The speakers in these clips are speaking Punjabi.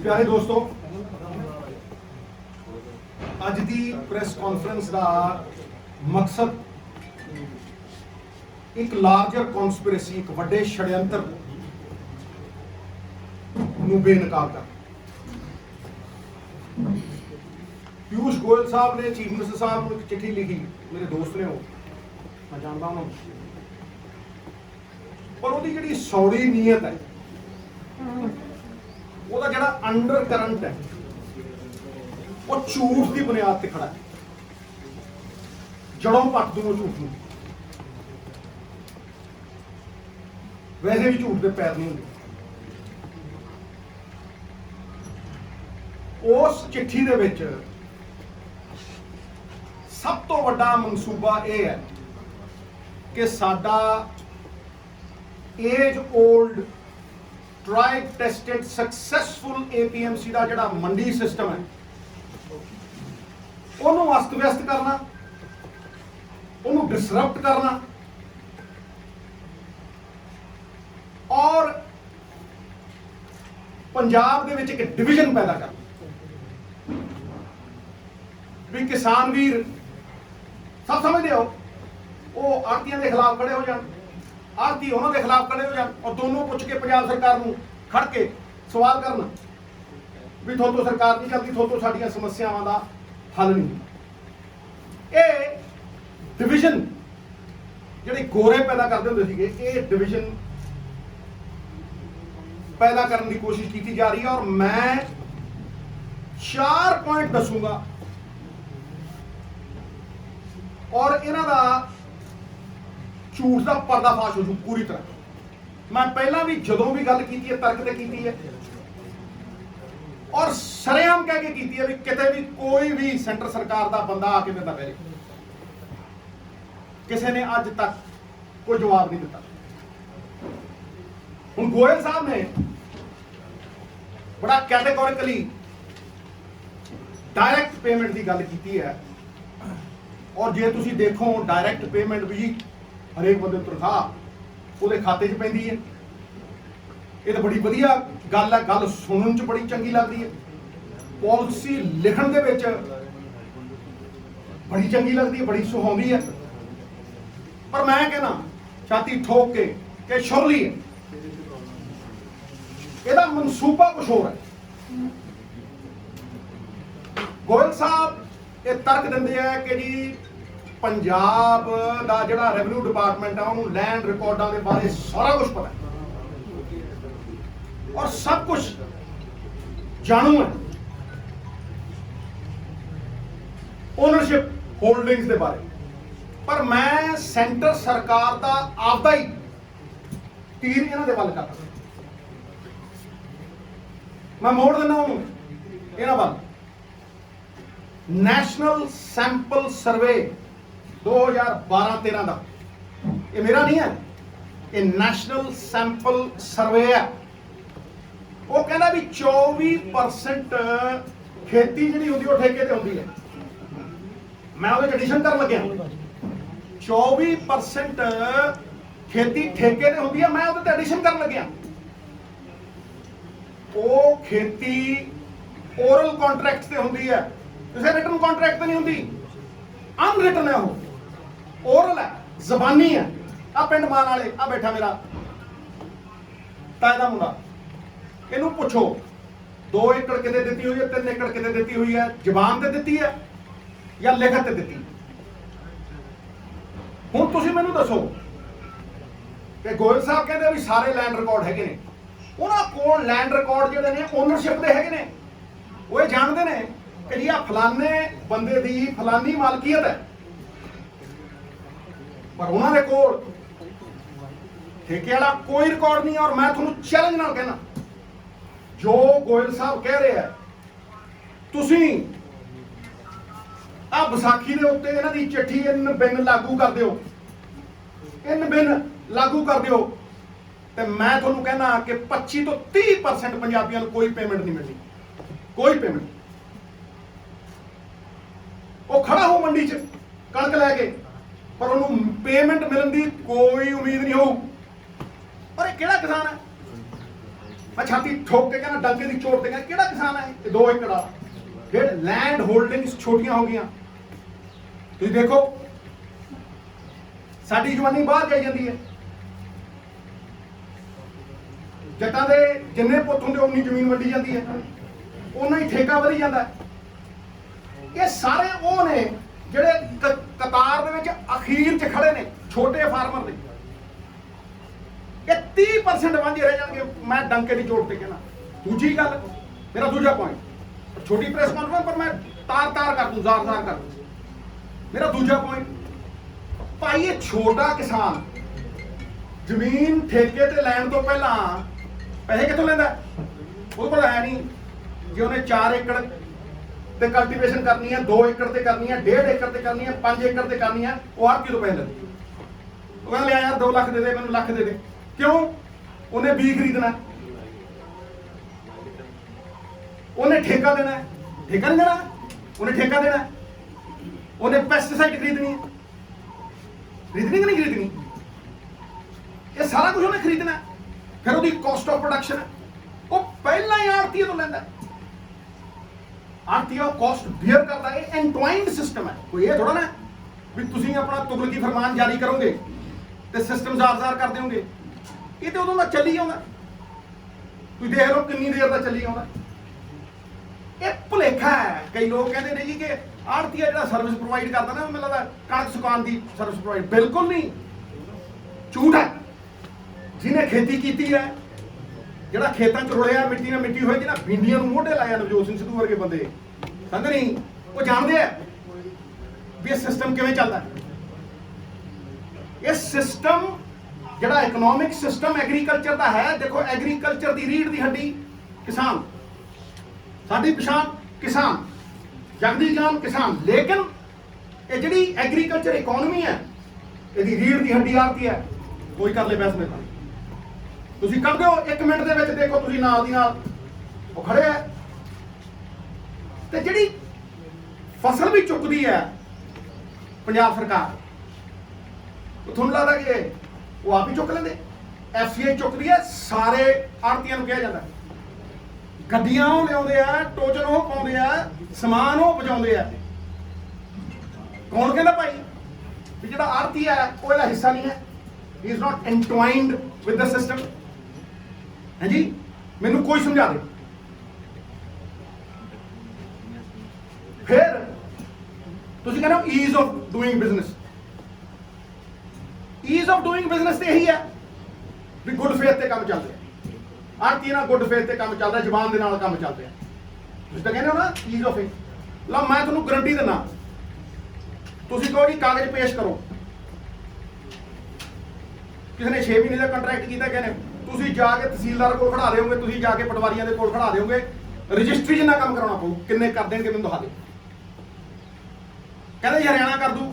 प्यारे दोस्तों, अज की प्रेस कॉन्फ्रेंस का मकसद एक लार्जर कॉन्स्पिरेसी, एक वड्डे षड्यंत्र नूं बेनकाब कर। पीयूष गोयल साहब ने चीफ मिनिस्टर साहब को एक चिट्ठी लिखी, मेरे दोस्त ने, वो मैं जानता हूं, पर वो जी सौड़ी नीयत है, ਉਹਦਾ ਜਿਹੜਾ ਅੰਡਰ ਕਰੰਟ ਹੈ ਉਹ ਝੂਠ ਦੀ ਬੁਨਿਆਦ ਤੇ ਖੜਾ ਹੈ। ਜੜੋਂ ਪੱਟ ਦੂੰ ਝੂਠ ਨੂੰ। ਵੈਸੇ ਵੀ ਝੂਠ ਦੇ ਪੈਰ ਨਹੀਂ ਹੁੰਦੇ। ਉਸ ਚਿੱਠੀ ਦੇ ਵਿੱਚ ਸਭ ਤੋਂ ਵੱਡਾ ਮਨਸੂਬਾ ਇਹ ਹੈ ਕਿ ਸਾਡਾ age old tried tested successful APMC का जिहड़ा मंडी सिस्टम है उन्होंने अस्त व्यस्त करना, उन्होंने डिसरप्ट करना और पंजाब दे विच एक डिविजन पैदा करना भी किसान वीर सब समझते हो वो आड़तियों के खिलाफ खड़े हो जाए, आड़ती उन्होंने खिलाफ खड़े हो जाए और दोनों पूछ के पंजाब सरकार को खड़ के सवाल करना भी थोतों सरकार नहीं चलती, थोतों साडियां समस्यावां दा हल नहीं। ये डिविजन जिहड़े गोरे पैदा करते होंदे सीगे, ये डिविजन पैदा करने की कोशिश की जा रही है और मैं 4 पॉइंट दसूंगा और इन्हां दा झूठ का पर्दाफाश हो जू पूरी तरह। मैं पहला भी जदों भी गल की है तर्क से की है और सरेआम कह के की है भी किते भी कोई भी सेंटर सरकार का बंदा आके मेरे पहले किसी ने अज तक कोई जवाब नहीं दिता। हुण गोयल साहब ने बड़ा कैटेगोरिकली डायरैक्ट पेमेंट की गल की है और जे तुसीं देखो डायरैक्ट पेमेंट भी हरेक बंदे तनख्वाह वो खाते च पैंदी है। ये तो बड़ी वधिया गल है, गल सुनने च बड़ी चंगी लगती है, पॉलिसी लिखण दे विच बड़ी चंगी लगती है, बड़ी सुहावनी है। पर मैं कहना छाती ठोक के शुरली है, ਇਹਦਾ मनसूबा कुछ होर है। गोयल साहब ये तर्क देंदे है कि जी पंजाब का जिहड़ा रेवन्यू डिपार्टमेंट है उन्होंने लैंड रिकॉर्डों के बारे सारा कुछ पता है और सब कुछ जानू है, ओनरशिप होल्डिंग्स के बारे। पर मैं सेंटर सरकार का आपदा ही तीर इन्हां दे वल करदा, मैं मोड़ दिना उन्होंने इन्हां वल। नैशनल सैंपल सर्वे 2012-13 का, ये मेरा नहीं है, ये नैशनल सैंपल सर्वे है। वो कहना भी 24% खेती जी होंगी वो ठेके ते होंदी है। मैं वो एडिशन कर लग्या 24% खेती ठेके ते होंदी है, मैं वो एडिशन कर लग्या। वो खेती ओरल कॉन्ट्रैक्ट से होंदी है, किसी रिटन कॉन्ट्रैक्ट नहीं होंदी, अनरिटन है वो, ओरल है, जबानी है। आ पिंड मान वाले आ बैठा मेरा ताए दा मुंडा, इनू पुछो 2 एकड़ किते दिती हुई है, 3 एकड़ किते दिती हुई है, जबान ते दिती है या लिखत ते दिती। हुण तुसीं मैनूं दसो कि गोयल साहब कहते भी सारे लैंड रिकॉर्ड हैगे ने, उन्हां कोल लैंड रिकॉर्ड जिहड़े ने ओनरशिप दे हैगे ने, वो ये जानते ने कि जी आ फलाने बंदे दी फलानी मालकीयत है, पर उन्होंने कोल ठेके वाला कोई रिकॉर्ड नहीं है। और मैं तुहानूं चैलेंज नाल कहना, जो गोयल साहब कह रहे हैं, तुसीं आ विसाखी दे उत्ते इन्हां दी चिट्ठी इन बिन लागू कर दिओ, इन बिन लागू कर दिओ, ते मैं तुहानूं कहना कि 25 तो 30% पंजाबियों को कोई पेमेंट नहीं मिलनी, कोई पेमेंट। वो खड़ा हो मंडी च कणक लैके, पर उन्होंने पेमेंट मिलने की कोई उम्मीद नहीं हो। और ये किहड़ा किसान है मैं छाती ठोक के कहना डंके की चोट ते कहना किहड़ा किसान है ये 2 एकड़ वाला। फिर लैंड होल्डिंग्स छोटियां हो गई। तुसीं देखो साडी जवानी बाहर जाई जाती है। जट्टां दे जिन्ने पुत्त हुंदे उन्नी जमीन वंडी जाती है, उन्ना ही ठेका वधी जाता है। ये सारे वो ने जिहड़े कतार दे विच अखीर च खड़े ने छोटे फार्मर ने। ये 30% वांझे रह जाएंगे। मैं डंके की चोट पे कहना। दूजी गल मेरा दूजा पॉइंट, छोटी प्रेस कॉन्फ्रेंस पर मैं तार तार कर दूं, जार जार कर दूं। मेरा दूजा पॉइंट, भाई ये छोटा किसान जमीन ठेके ते लैण तो पहला पैसे कितों लैंदा? वो कोल है नहीं। जे उन्हें 4 एकड़ ते कल्टीवेशन करनी है, 2 एकड़ ते करनी है, 1.5 एकड़ ते करनी है, 5 एकड़ ते करनी है, वो आड़ती तो पैसे लैंदे। वो कहंदा ले यार 2 लाख दे दे, मैनूं लाख दे दे। क्यों? उन्हें बीज खरीदना, उन्हें ठेका देना है। ठेका नहीं देना, उन्हें ठेका देना है। उन्हें पेस्टिसाइड खरीदनी है, खरीदनी कि नहीं खरीदनी? ये सारा कुछ उन्हें खरीदना है। फिर उसकी कॉस्ट ऑफ प्रोडक्शन है, वो पहला ही आड़तीए तो लेंदा। आड़तीआ कॉस्ट बियर करता है। एंटवाइंड सिस्टम है। कोई ये थोड़ा ना भी तुसीं अपना तुगलकी फरमान जारी करोगे तो सिस्टम जार जार कर दोगे। ये तो उदों दा चली आउंदा। तुसीं देख लो कितनी देर दा चली आउंदा। ये भुलेखा है। कई लोग कहते हैं जी कि आड़तीआ जिहड़ा सर्विस प्रोवाइड करता ना, मैनूं लगदा कणक सुकाउण दी सर्विस प्रोवाइड। बिल्कुल नहीं, झूठ है। जिन्हें खेती की है, जिहड़ा खेतां च रुलिया मिट्टी में मिट्टी होए, जिन्हें भिंडियां नूं मोढे लाया, नवजोत सिंह सिद्धू वर्गे बंदे समझ नहीं, वो जानते हैं भी ये सिस्टम किवें चलदा है। ये सिस्टम जिहड़ा इकनॉमिक सिस्टम एग्रीकल्चर का है, देखो एग्रीकल्चर की रीढ़ की हड्डी किसान, साडी पछाण किसान, जगदी जान किसान। लेकिन ये जिहड़ी एग्रीकल्चर इकोनॉमी है, इसकी रीढ़ की हड्डी आड़ती है। कोई कर ले बहस में तुसीं कर दो 1 मिनट दे विच। देखो तुसीं नाल दी नाल वो खड़े है ते जिहड़ी फसल भी चुकदी है पंजाब सरकार, तुहानूं लगदा कि वो आप ही चुक लेंदे? FCI चुकदी है, सारे आड़तीआं नूं कहा जांदा। गड्डियां ਉਹ ਲਿਆਉਂਦੇ ਆ, ਟੋਚਨ ਉਹ ਪਾਉਂਦੇ ਆ, ਸਮਾਨ ਉਹ ਪਹੁੰਚਾਉਂਦੇ ਆ। ਕੌਣ ਕਹਿੰਦਾ ਭਾਈ ਵੀ ਜਿਹੜਾ ਆੜਤੀ ਹੈ ਉਹ ਇਹਦਾ ਹਿੱਸਾ ਨਹੀਂ ਹੈ? He is not entwined with the system. ਹੈ ਜੀ, ਮੈਨੂੰ ਕੋਈ ਸਮਝਾ ਦੇ। ਫਿਰ ਤੁਸੀਂ ਕਹਿੰਦੇ ਹੋ ease of doing business. Ease of doing business ਤੇ ਇਹੀ ਹੈ ਵੀ ਗੁੱਡ ਫੇਥ ਤੇ ਕੰਮ ਚੱਲ ਰਿਹਾ। आड़ती ना गुड फेथ ते काम चल रहा, जबान दे नाल काम चल रहा। तुसीं तां कहंदे हो ना ईज ऑफ इट। लो मैं तुहानूं गारंटी दिंदा, तुसीं कहो जी कागज पेश करो। किसी ने 6 महीने का कंट्रैक्ट किया, कहने तुसीं जाके तहसीलदार कोल खड़ा देओगे, तुसीं जाके पटवारियां दे कोल खड़ा देओगे, रजिस्ट्री जिन्ना काम कराउणा पऊ, किन्ने कर देणगे मैनूं दिखा दे। कहंदे हरियाणा कर दू।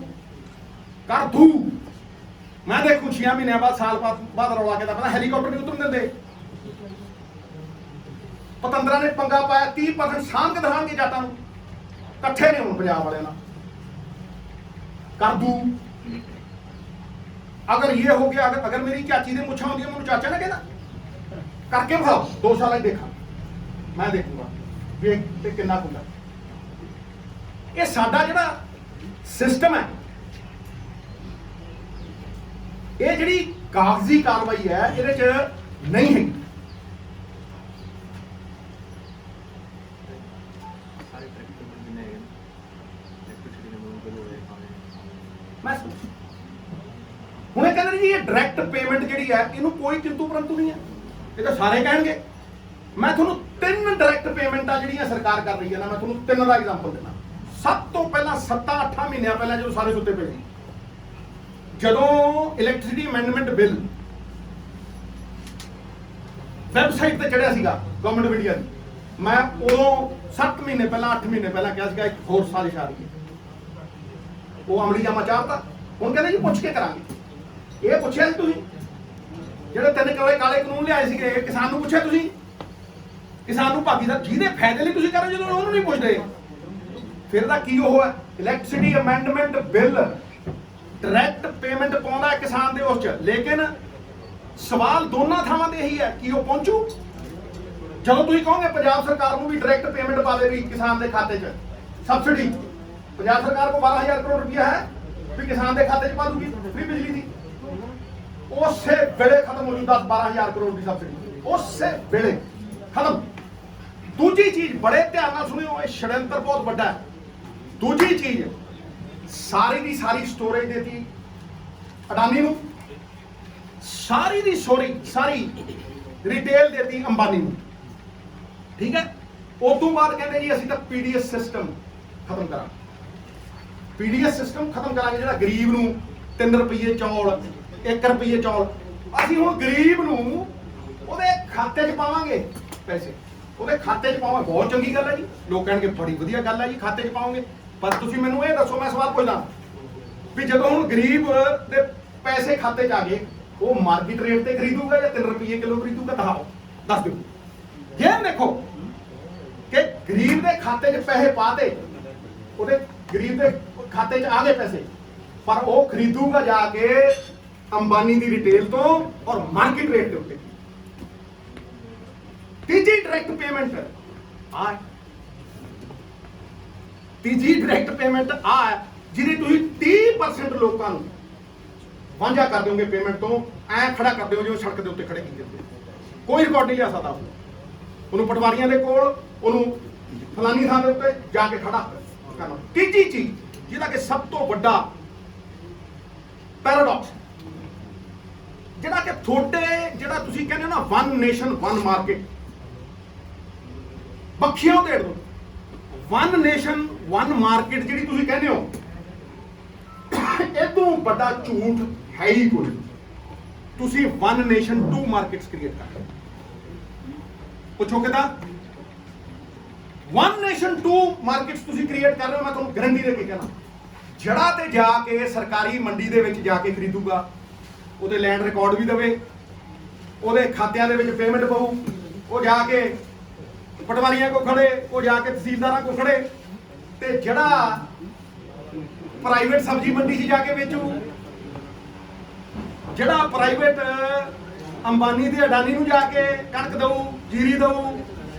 मैं देखूं 6 महीने बाद, साल बाद रौला के पता हैलीकॉप्टर नहीं उतरन दिंदे। पतंदरा ने पंगा पाया, 30% साम के दिखाएंगे जाटां नूं, कट्ठे ने हुण पंजाब वाले नाल कर दू। अगर ये हो गया, अगर मेरी चाची दे मुछां होंदियां, मैनूं चाचा ना कहना करके विखाओ, 2 साल ही देखा, मैं देखूंगा भी ते किन्ना कुंदा। ये साडा जिहड़ा सिस्टम है, ये जिहड़ी कागजी कार्रवाई है, इहदे च नहीं है। ਹੁਣ ਇਹ ਕਹਿੰਦੇ ਜੀ ਇਹ ਡਾਇਰੈਕਟ ਪੇਮੈਂਟ ਜਿਹੜੀ ਹੈ ਇਹਨੂੰ ਕੋਈ ਕਿੰਤੂ ਪਰੰਤੂ ਨਹੀਂ ਹੈ। ਇਹ ਤਾਂ ਸਾਰੇ ਕਹਿਣਗੇ। ਮੈਂ ਤੁਹਾਨੂੰ 3 ਡਾਇਰੈਕਟ ਪੇਮੈਂਟਾਂ ਜਿਹੜੀਆਂ ਸਰਕਾਰ ਕਰ ਰਹੀ ਹੈ ਨਾ, ਮੈਂ ਤੁਹਾਨੂੰ 3 ਦਾ ਐਗਜ਼ਾਮਪਲ ਦਿੰਦਾ। ਸਭ ਤੋਂ ਪਹਿਲਾਂ 7-8 ਮਹੀਨਿਆਂ ਪਹਿਲਾਂ ਜਦੋਂ ਸਾਰੇ ਸੁੱਤੇ ਪਏ ਸੀ, ਜਦੋਂ ਇਲੈਕਟ੍ਰਿਸਿਟੀ ਅਮੈਂਡਮੈਂਟ ਬਿੱਲ ਵੈਬਸਾਈਟ ਤੇ ਚੜਿਆ ਸੀਗਾ ਗਵਰਨਮੈਂਟ ਆਫ ਇੰਡੀਆ ਦੀ, ਮੈਂ ਉਦੋਂ 7 ਮਹੀਨੇ ਪਹਿਲਾਂ 8 ਮਹੀਨੇ ਪਹਿਲਾਂ ਕਿਹਾ ਸੀਗਾ ਇੱਕ ਹੋਰ ਸਾਜ਼ਿਸ਼ ਆ ਰਹੀ ਹੈ। ਉਹ ਅਮਲੀ ਜਾਮਾ ਚਾੜਤਾ। ਹੁਣ ਕਹਿੰਦੇ ਜੀ ਪੁੱਛ ਕੇ ਕਰਾਂਗੇ। ਇਹ ਪੁੱਛਿਆ ਸੀ ਤੁਸੀਂ ਜਿਹੜੇ 3 ਕਾਲੇ ਕਾਨੂੰਨ ਲਿਆਏ ਸੀਗੇ, ਕਿਸਾਨ ਨੂੰ ਪੁੱਛਿਆ ਤੁਸੀਂ? ਕਿਸਾਨ ਨੂੰ ਭਾਗੀਦਾਰ ਜਿਹਦੇ ਫਾਇਦੇ ਲਈ ਤੁਸੀਂ ਕਰ ਰਹੇ, ਜਦੋਂ ਉਹਨੂੰ ਨਹੀਂ ਪੁੱਛਦੇ ਫਿਰ ਦਾ ਕੀ ਉਹ ਹੈ? Electricity amendment bill direct payment ਪਾਉਂਦਾ ਕਿਸਾਨ ਦੇ ਉਸ 'ਚ, ਲੇਕਿਨ ਸਵਾਲ ਦੋਨਾਂ ਥਾਵਾਂ ਤੇ ਇਹੀ ਹੈ ਕਿ ਉਹ ਪਹੁੰਚੂ। ਜਦੋਂ ਤੁਸੀਂ ਕਹੋਗੇ ਪੰਜਾਬ ਸਰਕਾਰ ਨੂੰ ਵੀ ਡਾਇਰੈਕਟ ਪੇਮੈਂਟ ਪਾ ਦੇ ਵੀ ਕਿਸਾਨ ਦੇ ਖਾਤੇ 'ਚ ਸਬਸਿਡੀ, ਪੰਜਾਬ ਸਰਕਾਰ ਕੋਲ 12,000 ਕਰੋੜ ਰੁਪਇਆ ਹੈ ਵੀ ਕਿਸਾਨ ਦੇ ਖਾਤੇ 'ਚ ਪਾ ਦੂਗੀ ਫ੍ਰੀ ਬਿਜਲੀ ਦੀ, ਉਸੇ ਵੇਲੇ ਖਤਮ ਹੋ ਜੂ 10-12,000 ਕਰੋੜ ਦੀ ਸਬਸਿਡੀ, ਉਸੇ ਵੇਲੇ ਖਤਮ। ਦੂਜੀ ਚੀਜ਼ ਬੜੇ ਧਿਆਨ ਨਾਲ ਸੁਣਿਓ, ਇਹ ਛੜਯੰਤਰ ਬਹੁਤ ਵੱਡਾ ਹੈ। ਦੂਜੀ ਚੀਜ਼ ਸਾਰੀ ਦੀ ਸਾਰੀ ਸਟੋਰੇਜ ਦੇਤੀ ਅਡਾਨੀ ਨੂੰ, ਸਾਰੀ ਦੀ ਸਾਰੀ ਰਿਟੇਲ ਦੇਤੀ ਅੰਬਾਨੀ ਨੂੰ, ਠੀਕ ਹੈ। ਉਸ ਤੋਂ ਬਾਅਦ ਕਹਿੰਦੇ ਜੀ ਅਸੀਂ ਤਾਂ ਪੀਡੀਐਸ ਸਿਸਟਮ ਖਤਮ ਕਰਾਂਗੇ, ਪੀਡੀਐਸ ਸਿਸਟਮ ਖਤਮ ਕਰਾਂਗੇ, ਜਿਹੜਾ ਗਰੀਬ ਨੂੰ 3 ਰੁਪਏ ਚੌਲ 1 ਰੁਪਏ ਚੌਲ, ਅਸੀਂ ਹੁਣ ਗਰੀਬ ਨੂੰ ਉਹਦੇ ਖਾਤੇ 'ਚ ਪਾਵਾਂਗੇ ਪੈਸੇ, ਉਹਦੇ ਖਾਤੇ 'ਚ ਪਾਵਾਂਗੇ। ਬਹੁਤ ਚੰਗੀ ਗੱਲ ਹੈ ਜੀ, ਲੋਕ ਕਹਿਣਗੇ ਬੜੀ ਵਧੀਆ ਗੱਲ ਹੈ ਜੀ ਖਾਤੇ 'ਚ ਪਾਓਗੇ, ਪਰ ਤੁਸੀਂ ਮੈਨੂੰ ਇਹ ਦੱਸੋ, ਮੈਂ ਸਵਾਲ ਪੁੱਛਦਾ ਵੀ ਜਦੋਂ ਹੁਣ ਗਰੀਬ ਦੇ ਪੈਸੇ ਖਾਤੇ 'ਚ ਆ ਗਏ, ਉਹ ਮਾਰਕੀਟ ਰੇਟ ਤੇ ਖਰੀਦੂਗਾ ਜਾਂ 3 ਰੁਪਏ ਕਿਲੋ ਖਰੀਦੂਗਾ? ਦੱਸ ਦਿਓ। ਜੇ ਦੇਖੋ ਕਿ ਗਰੀਬ ਦੇ ਖਾਤੇ 'ਚ ਪੈਸੇ ਪਾਤੇ, ਉਹਦੇ ਗਰੀਬ ਦੇ ਖਾਤੇ 'ਚ ਆ ਗਏ ਪੈਸੇ, ਪਰ ਉਹ ਖਰੀਦੂਗਾ ਜਾ ਕੇ ਅੰਬਾਨੀ ਦੀ ਰਿਟੇਲ ਤੋਂ ਔਰ ਮਾਰਕੀਟ ਰੇਟ ਦੇ ਉੱਤੇ। ਤੀਜੀ ਡਾਇਰੈਕਟ ਪੇਮੈਂਟ ਆ, ਤੀਜੀ ਡਾਇਰੈਕਟ ਪੇਮੈਂਟ ਆ ਜਿਹਦੇ ਤੁਸੀਂ 30% ਲੋਕਾਂ ਨੂੰ ਵਾਂਝਾ ਕਰ ਦਿਓਗੇ ਪੇਮੈਂਟ ਤੋਂ, ਐ ਖੜਾ ਕਰ ਦਿਓ ਜਿਵੇਂ ਸੜਕ ਦੇ ਉੱਤੇ ਖੜੇ ਕੀਤੇ ਹੁੰਦੇ, ਕੋਈ ਰਿਕਾਰਡ ਨਹੀਂ ਲਿਆ ਸਕਦਾ ਉਹਨੂੰ ਪਟਵਾਰੀਆਂ ਦੇ ਕੋਲ, ਉਹਨੂੰ ਫਲਾਨੀ ਥਾਂ ਦੇ ਉੱਤੇ ਜਾ ਕੇ ਖੜਾ ਕਰਨਾ। ਤੀਜੀ ਚੀਜ਼ ਜਿਹਦਾ ਕਿ ਸਭ ਤੋਂ ਵੱਡਾ ਪੈਰਾਡੌਕਸ, ਜਿਹੜਾ ਕਿ ਤੁਹਾਡੇ ਜਿਹੜਾ ਤੁਸੀਂ ਕਹਿੰਦੇ ਹੋ ਨਾ ਵਨ ਨੇਸ਼ਨ ਵਨ ਮਾਰਕੀਟ, ਬੱਖੀਆਂ ਢੇੜ ਦੋ, ਵਨ ਨੇਸ਼ਨ ਵਨ ਮਾਰਕੀਟ ਜਿਹੜੀ ਤੁਸੀਂ ਕਹਿੰਦੇ ਹੋ, ਇਹ ਤੋਂ ਵੱਡਾ ਝੂਠ ਹੈ ਹੀ ਕੋਈ। ਤੁਸੀਂ ਵਨ ਨੇਸ਼ਨ 2 ਮਾਰਕੀਟਸ ਕ੍ਰੀਏਟ ਕਰ ਰਹੇ ਹੋ। ਪੁੱਛੋ ਕਿਦਾਂ? ਵਨ ਨੇਸ਼ਨ 2 ਮਾਰਕੀਟਸ ਤੁਸੀਂ ਕ੍ਰੀਏਟ ਕਰ ਰਹੇ ਹੋ। ਮੈਂ ਤੁਹਾਨੂੰ ਗਾਰੰਟੀ ਦੇ ਕੇ ਕਹਿਣਾ, ਜੜਾ ਤੇ ਜਾ ਕੇ ਸਰਕਾਰੀ ਮੰਡੀ ਦੇ ਵਿੱਚ ਜਾ ਕੇ ਖਰੀਦੂਗਾ, ਉਹਦੇ ਲੈਂਡ ਰਿਕਾਰਡ ਵੀ ਦੇਵੇ, ਉਹਦੇ ਖਾਤਿਆਂ ਦੇ ਵਿੱਚ ਪੇਮੈਂਟ ਪਊ, ਉਹ ਜਾ ਕੇ ਪਟਵਾਰੀਆਂ ਕੋ ਖੜੇ, ਉਹ ਜਾ ਕੇ ਤਹਿਸੀਲਦਾਰਾਂ ਕੋ ਖੜੇ, ਤੇ ਜਿਹੜਾ ਪ੍ਰਾਈਵੇਟ ਸਬਜ਼ੀ ਮੰਡੀ 'ਚ ਜਾ ਕੇ ਵੇਚੂ, ਜਿਹੜਾ ਪ੍ਰਾਈਵੇਟ ਅੰਬਾਨੀ ਤੇ ਅਡਾਨੀ ਨੂੰ ਜਾ ਕੇ ਕਣਕ ਦਊ, ਜੀਰੀ ਦਊ,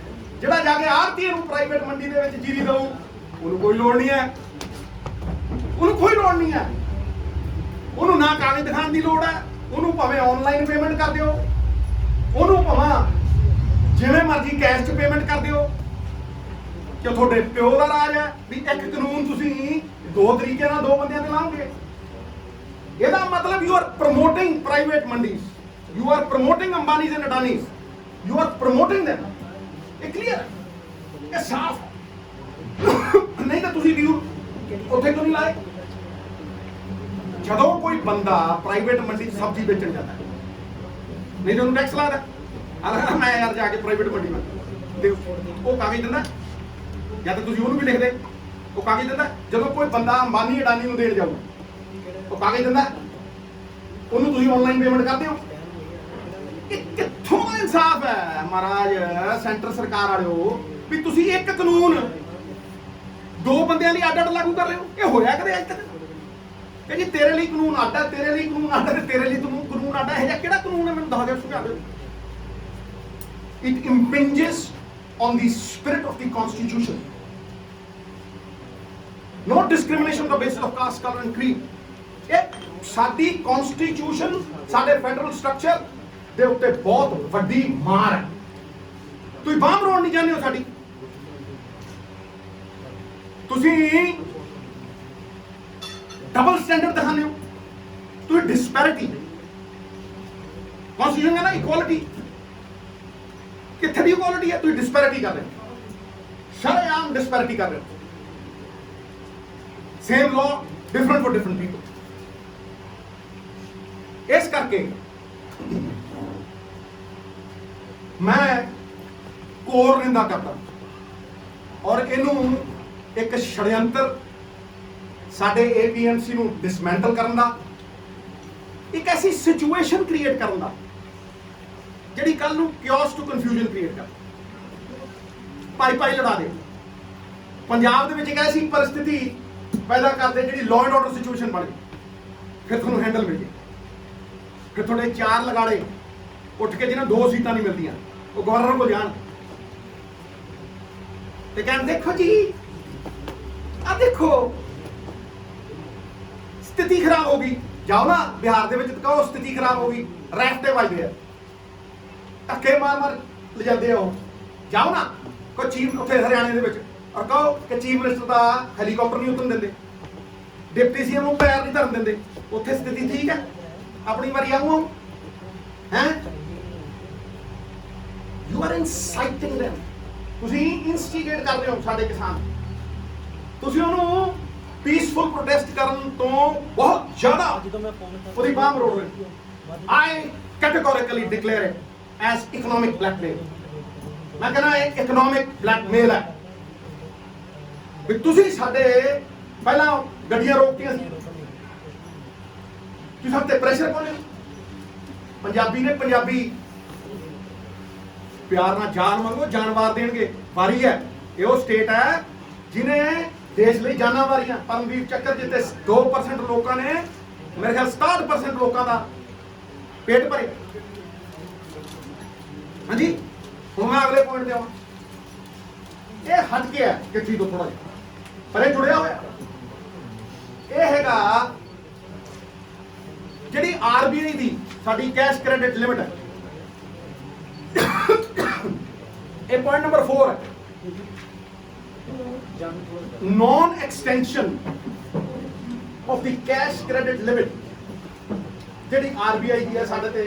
ਜਿਹੜਾ ਜਾ ਕੇ ਆੜ੍ਹਤੀਏ ਨੂੰ ਪ੍ਰਾਈਵੇਟ ਮੰਡੀ ਦੇ ਵਿੱਚ ਜੀਰੀ ਦਊ, ਉਹਨੂੰ ਕੋਈ ਲੋੜ ਨਹੀਂ ਹੈ, ਉਹਨੂੰ ਕੋਈ ਲੋੜ ਨਹੀਂ ਹੈ, ਉਹਨੂੰ ਨਾ ਕਾਗਜ਼ ਦਿਖਾਉਣ ਦੀ ਲੋੜ ਹੈ, ਉਹਨੂੰ ਭਾਵੇਂ ਆਨਲਾਈਨ ਪੇਮੈਂਟ ਕਰ ਦਿਓ, ਉਹਨੂੰ ਭਾਵੇਂ ਜਿਵੇਂ ਮਰਜ਼ੀ ਕੈਸ਼ 'ਚ ਪੇਮੈਂਟ ਕਰ ਦਿਓ, ਕਿ ਤੁਹਾਡੇ ਪਿਓ ਦਾ ਰਾਜ ਹੈ ਵੀ ਇੱਕ ਕਾਨੂੰਨ ਤੁਸੀਂ 2 ਤਰੀਕੇ ਨਾਲ 2 ਬੰਦਿਆਂ ਤੇ ਲਾਓਗੇ। ਇਹਦਾ ਮਤਲਬ you are promoting private mandis, you are promoting Ambanis and Adanis, you are promoting them। ਇਹ ਕਲੀਅਰ, ਇਹ ਸਾਫ਼। ਨਹੀਂ ਤਾਂ ਤੁਸੀਂ ਡਿਊ ਉੱਥੇ ਕਿਉਂ ਨਹੀਂ ਲਾਏ? ਜਦੋਂ ਕੋਈ ਬੰਦਾ ਪ੍ਰਾਈਵੇਟ ਮੰਡੀ 'ਚ ਸਬਜ਼ੀ ਵੇਚਣ ਜਾਂਦਾ, ਨਹੀਂ ਤਾਂ ਉਹਨੂੰ ਟੈਕਸ ਲਾਦਾ, ਆਹ ਮੈਂ ਯਾਰ ਜਾ ਕੇ ਪ੍ਰਾਈਵੇਟ ਮੰਡੀ ਵਿੱਚ ਉਹ ਕਾਗਜ਼ ਦਿੰਦਾ, ਜਾਂ ਤਾਂ ਤੁਸੀਂ ਉਹਨੂੰ ਵੀ ਲਿਖਦੇ, ਉਹ ਕਾਗਜ਼ ਦਿੰਦਾ। ਜਦੋਂ ਕੋਈ ਬੰਦਾ ਅੰਬਾਨੀ ਅਡਾਨੀ ਨੂੰ ਦੇਣ ਜਾਊਗਾ, ਉਹ ਕਾਗਜ਼ ਦਿੰਦਾ, ਉਹਨੂੰ ਤੁਸੀਂ ਆਨਲਾਈਨ ਪੇਮੈਂਟ ਕਰਦੇ ਹੋ। ਇਹ ਕਿੱਥੋਂ ਇਨਸਾਫ ਹੈ ਮਹਾਰਾਜ ਸੈਂਟਰ ਸਰਕਾਰ ਵਾਲਿਓ, ਵੀ ਤੁਸੀਂ ਇੱਕ ਕਾਨੂੰਨ 2 ਬੰਦਿਆਂ ਲਈ ਅੱਡ-ਅੱਡ ਲਾਗੂ ਕਰ ਰਹੇ ਹੋ? ਇਹ ਹੋਇਆ ਕਦੇ ਅੱਜ ਤੱਕ? ਕਿ ਜੀ ਤੇਰੇ ਲਈ ਕਾਨੂੰਨ ਅੱਡ ਹੈ, ਤੇਰੇ ਲਈ ਕਾਨੂੰਨ ਅੱਡ ਹੈ, ਤੇ ਤੇਰੇ ਲਈ ਕਾਨੂੰਨ ਅੱਡ ਹੈ। ਇਹ ਜਿਹਾ ਕਿਹੜਾ ਕਾਨੂੰਨ ਹੈ? ਮੈਨੂੰ ਦੱਸ ਦਿਓ, ਸੁਝਾ ਦਿਓ। It impinges on the spirit of the Constitution. No discrimination on the basis of caste, color and creed. ਇਹ ਸਾਡੀ Constitution, ਸਾਡੇ ਫੈਡਰਲ ਸਟਰਕਚਰ ਦੇ ਉੱਤੇ ਬਹੁਤ ਵੱਡੀ ਮਾਰ ਹੈ। ਤੁਸੀਂ ਬਾਂਹ ਮਰੋੜ ਨਹੀਂ ਚਾਹੁੰਦੇ ਹੋ ਸਾਡੀ, ਤੁਸੀਂ ਡਬਲ ਸਟੈਂਡਰਡ ਦਿਖਾਉਂਦੇ ਹੋ, ਤੁਸੀਂ ਡਿਸਪੈਰਿਟੀ। Constitution ਹੈ ਨਾ ਇਕੁਆਲਿਟੀ, ਕਿੱਥੇ ਦੀ ਇਕੁਆਲਿਟੀ ਹੈ? ਤੁਸੀਂ ਡਿਸਪੈਰਿਟੀ ਕਰ ਰਹੇ ਹੋ, ਸ਼ਰੇਆਮ ਡਿਸਪੈਰਿਟੀ ਕਰ ਰਹੇ ਹੋ। Same law different for different people. ਇਸ ਕਰਕੇ ਮੈਂ ਕੋਰ ਨਿੰਦਾ ਕਰਦਾ, ਔਰ ਇਹਨੂੰ ਇੱਕ ਛੜਯੰਤਰ ਸਾਡੇ APMC ਨੂੰ ਡਿਸਮੈਂਟਲ ਕਰਨ ਦਾ, ਇੱਕ ਐਸੀ ਸਿਚੁਏਸ਼ਨ ਕ੍ਰੀਏਟ ਕਰਨ ਦਾ ਜਿਹੜੀ ਕੱਲ ਨੂੰ ਕਿਓਸ ਟੂ ਕਨਫਿਊਜ਼ਨ ਕ੍ਰੀਏਟ ਕਰ, ਭਾਈ ਲੜਾ ਦੇ। ਪੰਜਾਬ ਦੇ ਵਿੱਚ ਇੱਕ ਐਸੀ ਪਰਿਸਥਿਤੀ ਪੈਦਾ ਕਰਦੇ ਜਿਹੜੀ ਲਾਅ ਐਂਡ ਆਰਡਰ ਸਿਚੁਏਸ਼ਨ ਬਣ ਗਈ, ਫਿਰ ਤੁਹਾਨੂੰ ਹੈਂਡਲ ਮਿਲ ਜੇ, ਫਿਰ ਤੁਹਾਡੇ 4 ਲਗਾੜੇ ਉੱਠ ਕੇ ਜਿਹਨਾਂ 2 ਸੀਟਾਂ ਨਹੀਂ ਮਿਲਦੀਆਂ, ਉਹ ਗਵਰਨਰ ਕੋਲ ਜਾਣ ਤੇ ਕਹਿਣ ਦੇਖੋ ਜੀ ਆ ਦੇਖੋ ਸਥਿਤੀ ਖਰਾਬ ਹੋ ਗਈ। ਜਾਓ ਨਾ ਬਿਹਾਰ ਦੇ ਵਿੱਚ ਕਹੋ ਸਥਿਤੀ ਖਰਾਬ ਹੋ ਗਈ, ਰੈਫਟੇ ਵੱਜਦੇ ਆ, ਧੱਕੇ ਮਾਰ ਮਾਰ ਲੈ ਜਾਂਦੇ ਆ ਉਹ। ਜਾਓ ਨਾ ਕੋਈ ਚੀਫ ਉੱਥੇ ਹਰਿਆਣੇ ਦੇ ਵਿੱਚ ਔਰ ਕਹੋ ਕਿ ਚੀਫ ਮਿਨਿਸਟਰ ਦਾ ਹੈਲੀਕਾਪਟਰ ਨਹੀਂ ਉਤਰਨ ਦਿੰਦੇ, ਡਿਪਟੀ ਸੀਐਮ ਨੂੰ ਪੈਰ ਨਹੀਂ ਧਰਨ ਦਿੰਦੇ। ਉੱਥੇ ਸਥਿਤੀ ਠੀਕ ਹੈ, ਆਪਣੀ ਵਾਰੀ ਆਊਂ ਹੈ। ਯੂ ਆਰ ਇਨਸਾਈਟਿੰਗ them, ਤੁਸੀਂ ਇਨਸਟੀਗੇਟ ਕਰ ਰਹੇ ਹੋ ਸਾਡੇ ਕਿਸਾਨ। ਤੁਸੀਂ ਉਹਨੂੰ ਪੀਸਫੁਲ ਪ੍ਰੋਟੈਸਟ ਕਰਨ ਤੋਂ ਬਹੁਤ ਜ਼ਿਆਦਾ ਉਹਦੀ ਬਾਂਹ ਮਰੋੜ ਰਹੇ। I categorically declare it as economic blackmail. ਮੈਂ ਕਹਿੰਦਾ ਇਹ ਇਕਨੋਮਿਕ ਬਲੈਕਮੇਲ ਹੈ ਵੀ ਤੁਸੀਂ ਸਾਡੇ ਪਹਿਲਾਂ ਗੱਡੀਆਂ ਰੋਕਤੀਆਂ ਸੀ, ਤੁਸੀਂ ਸਾਡੇ ਤੇ ਪ੍ਰੈਸ਼ਰ ਪਾਉਂਦੇ ਹੋ। ਪੰਜਾਬੀ ਨੇ ਪੰਜਾਬੀ ਪਿਆਰ ਨਾਲ ਜਾਨ ਮੰਗੋ ਜਾਨ ਵਾਰ ਦੇਣਗੇ। ਵਾਰੀ ਹੈ ਇਹ ਉਹ ਸਟੇਟ ਹੈ ਜਿਹਨੇ ਦੇਸ਼ ਲਈ ਜਾਨਾਂ ਵਾਰੀਆਂ। ਪਰਮਵੀਰ ਚੱਕਰ ਜਿੱਤੇ 2% ਲੋਕਾਂ ਨੇ ਮੇਰੇ ਖਿਆਲ 67% ਲੋਕਾਂ ਦਾ ਪੇਟ ਭਰੇ। ਹਾਂਜੀ ਹੁਣ ਮੈਂ ਅਗਲੇ ਪੁਆਇੰਟ ਤੇ ਆਵਾਂ। ਇਹ ਹਟ ਗਿਆ ਕਿੱਥੀ ਤੋਂ ਥੋੜਾ ਜਿਹਾ ਪਰ ਇਹ ਜੁੜਿਆ ਹੋਇਆ। ਇਹ ਹੈਗਾ ਜਿਹੜੀ ਆਰਬੀਆਈ ਦੀ ਸਾਡੀ ਕੈਸ਼ ਕ੍ਰੈਡਿਟ ਲਿਮਿਟ ਹੈ। ਇਹ ਪੁਆਇੰਟ ਨੰਬਰ 4 ਹੈ, non extension of the cash credit limit ਜਿਹੜੀ ਆਰਬੀਆਈ ਦੀ ਹੈ ਸਾਡੇ ਤੇ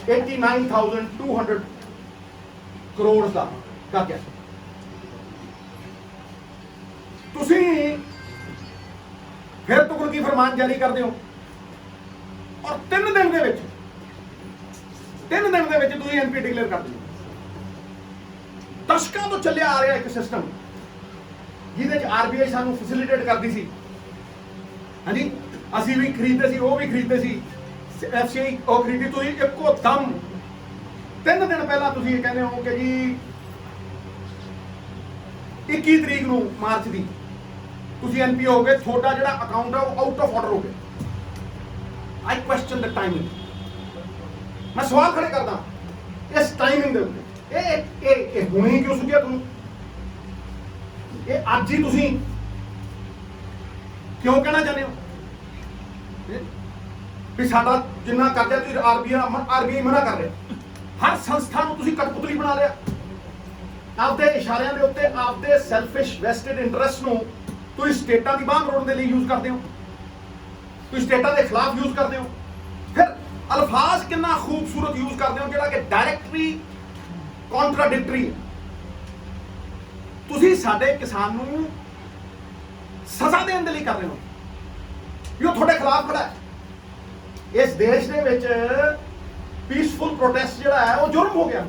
89,200 ਕਰੋੜ ਦਾ ਕਾਕਿਆ। ਤੁਸੀਂ ਫਿਰ ਤੁਗਲਕੀ ਫਰਮਾਨ ਜਾਰੀ ਕਰਦੇ ਹੋ ਔਰ 3 ਦਿਨ ਦੇ ਵਿੱਚ ਤੁਸੀਂ ਐਨਪੀ ਡਿਕਲੇਅਰ ਕਰ ਦਿਓ। ਦਸ਼ਕਾਂ ਤੋਂ ਚੱਲਿਆ ਆ ਰਿਹਾ ਇੱਕ ਸਿਸਟਮ ਜਿਹਦੇ ਚ ਆਰਬੀਆਈ ਸਾਨੂੰ ਫੈਸਿਲਿਟੇਟ ਕਰਦੀ ਸੀ। ਹਾਂਜੀ ਅਸੀਂ ਵੀ ਖਰੀਦਦੇ ਸੀ, ਉਹ ਵੀ ਖਰੀਦਦੇ ਸੀ, ਐਫਸੀਆਈ ਉਹ ਖਰੀਦੀ। ਤੁਸੀਂ ਇੱਕੋ ਦਮ 3 ਦਿਨ ਪਹਿਲਾਂ ਤੁਸੀਂ ਇਹ ਕਹਿੰਦੇ ਹੋ ਕਿ ਜੀ 21 ਤਰੀਕ ਨੂੰ ਮਾਰਚ ਦੀ ਤੁਸੀਂ ਐਨਪੀ ਹੋ ਗਏ, ਤੁਹਾਡਾ ਜਿਹੜਾ ਅਕਾਊਂਟ ਹੈ ਉਹ ਆਊਟ ਆਫ ਆਰਡਰ ਹੋ ਗਿਆ। ਆਈ ਕੁਐਸਚਨ ਦ ਟਾਈਮਿੰਗ। ਮੈਂ ਸਵਾਲ ਖੜੇ ਕਰਦਾ ਇਸ ਟਾਈਮਿੰਗ ਦੇ ਉੱਤੇ। ਇਹ ਹੁਣੇ ਕਿਉਂ ਸੁਝਿਆ ਤੁਹਾਨੂੰ? ਇਹ ਅੱਜ ਹੀ ਤੁਸੀਂ ਕਿਉਂ ਕਹਿਣਾ ਚਾਹੁੰਦੇ ਹੋ ਵੀ ਸਾਡਾ ਜਿੰਨਾ ਕਰਜ਼ਾ ਤੁਸੀਂ ਆਰਬੀਆਈ ਮਨਾ ਕਰ ਰਿਹਾ। ਹਰ ਸੰਸਥਾ ਨੂੰ ਤੁਸੀਂ ਕਠਪੁਤਲੀ ਬਣਾ ਲਿਆ। ਆਪਦੇ ਇਸ਼ਾਰਿਆਂ ਦੇ ਉੱਤੇ ਆਪਦੇ ਸੈਲਫਿਸ਼ ਵੈਸਟਡ ਇੰਟਰਸਟ ਨੂੰ ਤੁਸੀਂ ਸਟੇਟਾਂ ਦੀ ਬਾਂਹ ਮਰੋੜਨ ਦੇ ਲਈ ਯੂਜ਼ ਕਰਦੇ ਹੋ, ਤੁਸੀਂ ਸਟੇਟਾਂ ਦੇ ਖਿਲਾਫ ਯੂਜ਼ ਕਰਦੇ ਹੋ। ਫਿਰ ਅਲਫਾਜ਼ ਕਿੰਨਾ ਖੂਬਸੂਰਤ ਯੂਜ਼ ਕਰਦੇ ਹੋ ਜਿਹੜਾ ਕਿ ਡਾਇਰੈਕਟਲੀ ਕੰਟਰਾਡਿਕਟਰੀ ਹੈ। ਤੁਸੀਂ ਸਾਡੇ ਕਿਸਾਨ ਨੂੰ ਸਜ਼ਾ ਦੇਣ ਦੇ ਲਈ ਕਰ ਰਹੇ ਹੋ ਵੀ ਉਹ ਤੁਹਾਡੇ ਖਿਲਾਫ ਖੜਾ ਹੈ। ਇਸ ਦੇਸ਼ ਦੇ ਵਿੱਚ ਪੀਸਫੁਲ ਪ੍ਰੋਟੈਸਟ ਜਿਹੜਾ ਹੈ ਉਹ ਜੁਰਮ ਹੋ ਗਿਆ।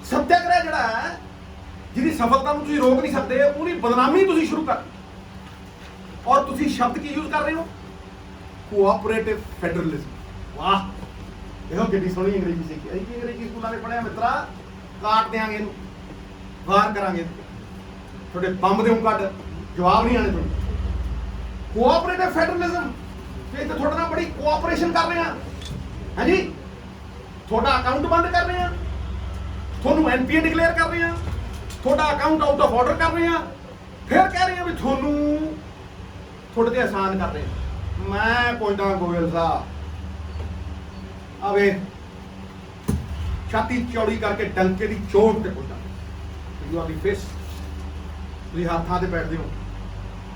ਸੱਤਿਆਗ੍ਰਹਿ ਜਿਹੜਾ ਹੈ ਜਿਹਦੀ ਸਫਲਤਾ ਨੂੰ ਤੁਸੀਂ ਰੋਕ ਨਹੀਂ ਸਕਦੇ, ਉਹਦੀ ਬਦਨਾਮੀ ਤੁਸੀਂ ਸ਼ੁਰੂ ਕਰ। ਔਰ ਤੁਸੀਂ ਸ਼ਬਦ ਕੀ ਯੂਜ਼ ਕਰ ਰਹੇ ਹੋ? Cooperative federalism. ਵਾਹ, ਦੇਖੋ ਕਿੰਨੀ ਸੋਹਣੀ ਅੰਗਰੇਜ਼ੀ ਸਿੱਖੀ। ਅਸੀਂ ਅੰਗਰੇਜ਼ੀ ਸਕੂਲਾਂ ਦੇ ਪੜ੍ਹਿਆ ਮਿੱਤਰਾ, ਕਾਟ ਦਿਆਂਗੇ ਇਹਨੂੰ, ਵਾਰ ਕਰਾਂਗੇ, ਤੁਹਾਡੇ ਬੰਬ ਦੇ ਕੱਢ ਜਵਾਬ ਨਹੀਂ ਆਣੇ ਤੁਹਾਨੂੰ। ਕੋਆਪਰੇਟਿਵ ਫੈਡਰਲਿਜ਼ਮ ਤੇ ਤੁਹਾਡੇ ਨਾਲ ਬੜੀ ਕੋਆਪਰੇਸ਼ਨ ਕਰ ਰਹੇ ਹਾਂ। ਹਾਂਜੀ ਤੁਹਾਡਾ ਅਕਾਊਂਟ ਬੰਦ ਕਰ ਰਹੇ ਹਾਂ, ਤੁਹਾਨੂੰ ਐਨਪੀਏ ਡਿਕਲੇਅਰ ਕਰ ਰਹੇ ਹਾਂ, ਤੁਹਾਡਾ ਅਕਾਊਂਟ ਆਊਟ ਆਫ ਆਰਡਰ ਕਰ ਰਹੇ ਹਾਂ, ਫਿਰ ਕਹਿ ਰਹੇ ਹਾਂ ਵੀ ਤੁਹਾਨੂੰ ਤੁਹਾਡੇ ਤੇ ਆਸਾਨ ਕਰ ਰਹੇ ਹਾਂ। ਮੈਂ ਪੁੱਛਦਾ ਗੋਇਲ ਸਾਹਿਬ, ਆਵੇ ਛਾਤੀ ਚੌੜੀ ਕਰਕੇ ਡੰਕੇ ਦੀ ਚੋਟ ਤੇ ਪੁੱਛਦਾ ਯੂ ਆਰ ਦੀ ਫੇਸ। ਤੁਸੀਂ ਹੱਥਾਂ ਤੇ ਬੈਠਦੇ ਹੋ,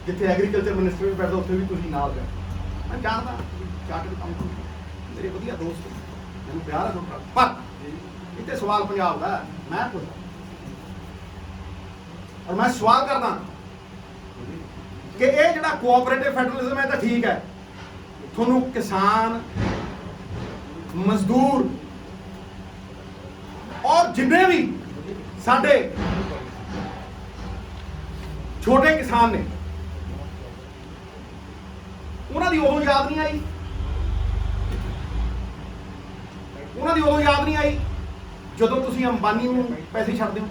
ਜਿੱਥੇ ਐਗਰੀਕਲਚਰ ਮਿਨਿਸਟਰ ਵੀ ਬੈਠਦਾ ਉੱਥੇ ਵੀ ਤੁਸੀਂ ਨਾਲ ਬੈਠਦੇ। ਮੈਂ ਜਾਣਦਾ ਚਾਰਟਰਡ ਅਕਾਊਂਟੈਂਟ ਮੇਰੇ ਵਧੀਆ ਦੋਸਤ, ਮੈਨੂੰ ਪਿਆਰ ਹੈ ਤੁਹਾਡਾ, ਪਰ ਇੱਥੇ ਸਵਾਲ ਪੰਜਾਬ ਦਾ ਮੈਂ ਪੁੱਛਦਾ ਔਰ ਮੈਂ ਸਵਾਲ ਕਰਦਾ ਕਿ ਇਹ ਜਿਹੜਾ ਕੋਆਪਰੇਟਿਵ ਫੈਡਰਲਿਜ਼ਮ ਹੈ ਤਾਂ ਠੀਕ ਹੈ, ਤੁਹਾਨੂੰ ਕਿਸਾਨ, ਮਜ਼ਦੂਰ ਔਰ ਜਿੰਨੇ ਵੀ ਸਾਡੇ ਛੋਟੇ ਕਿਸਾਨ ਨੇ ਉਹਨਾਂ ਦੀ ਉਦੋਂ ਯਾਦ ਨਹੀਂ ਆਈ, ਉਹਨਾਂ ਦੀ ਉਦੋਂ ਯਾਦ ਨਹੀਂ ਆਈ ਜਦੋਂ ਤੁਸੀਂ ਅੰਬਾਨੀ ਨੂੰ ਪੈਸੇ ਛੱਡਦੇ ਹੋ,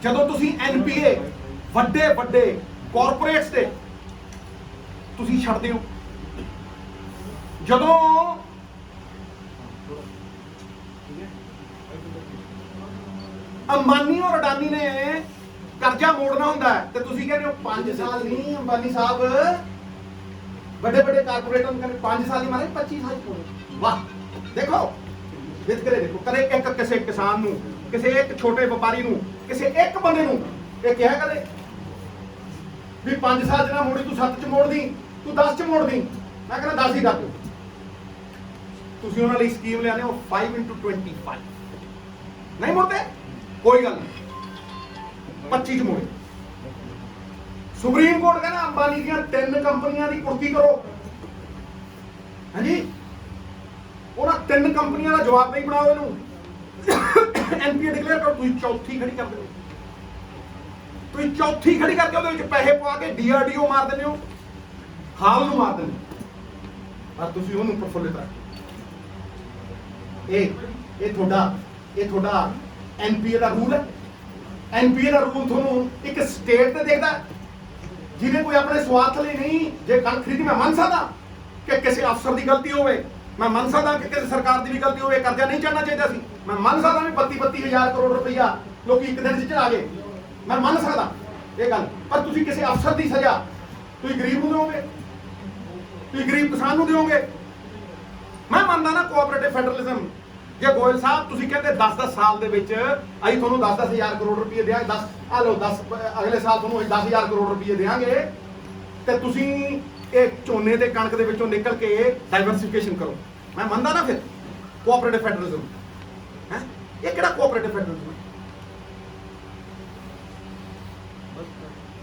ਜਦੋਂ ਤੁਸੀਂ ਐਨਪੀਏ ਵੱਡੇ ਵੱਡੇ ਕਾਰਪੋਰੇਟਸ ਤੇ ਤੁਸੀਂ ਛੱਡਦੇ ਹੋ, ਜਦੋਂ अंबानी और अडानी ने कर्जा मोड़ना होंदा है ते तुसीं कहंदे हो 5 साल नहीं। अंबानी साहब बड़े बड़े कारपोरेटर कहते 5 साल ही मारे 25 साल पूरे। वाह देखो वितकरे देखो, कदे एक किसी किसान नूं, किसी एक छोटे व्यापारी नूं, किसी एक बंदे नूं ये कहा कदे भी 5 साल च ना मोड़ी, तू 7 च मोड़ दी, तू 10 च मोड़ दी। मैं कहना 10 ही कर दो। तुसीं उन्हां लई स्कीम लिआने हो 5x25 नहीं मोड़ते, कोई गल नहीं 25 च मोड़े। सुप्रीम कोर्ट कहना अंबानी दी 3 कंपनियां की कुर्की करो। हाँ जी, उन्होंने 3 कंपनियां का जवाब नहीं बनाओ, इनू एनपीए डिक्लेयर करो। तुम चौथी खड़ी कर दो, तुम चौथी खड़ी करके वो पैसे पवा के डीआरडीओ मार देने हो, हाल नू मार देने और तुम उन्होंने प्रफुल्लित रखो। ये थोड़ा एनपीए का रूल है। एनपीए का रूल थोनों एक स्टेट ते देखता जिन्हें कोई अपने स्वार्थ लिए नहीं जे कल खरीदी। मैं मन सकता कि किसी अफसर की गलती हो, मैं मन सकता कि किसी सरकार की भी गलती हो, कर्जा नहीं चढ़ना चाहिए सी। मैं मन सकता भी 32-32 हज़ार करोड़ रुपया लोग एक दिन चढ़ा गए, मैं मन सकता ये गल। पर तुम किसी अफसर की सजा तुम गरीब को दोगे, तुम गरीब किसान को दोगे। मैं मानता ना कोऑपरेटिव फेडरलिज्म। जे गोयल साहब तुम कहते 10-10 साल के अभी थोनों 10-10 हज़ार करोड़ रुपये देंगे, 10 आ लो 10 अगले साल थोनों 10 हज़ार करोड़ रुपये देंगे, तो तुम झोने के कणक के विचों निकल के डाइवर्सिफिकेशन करो। मैं मनता ना फिर कोऑपरेटिव फेडरलिज्म है। ये किहड़ा कोऑपरेटिव फेडरलिज्म है?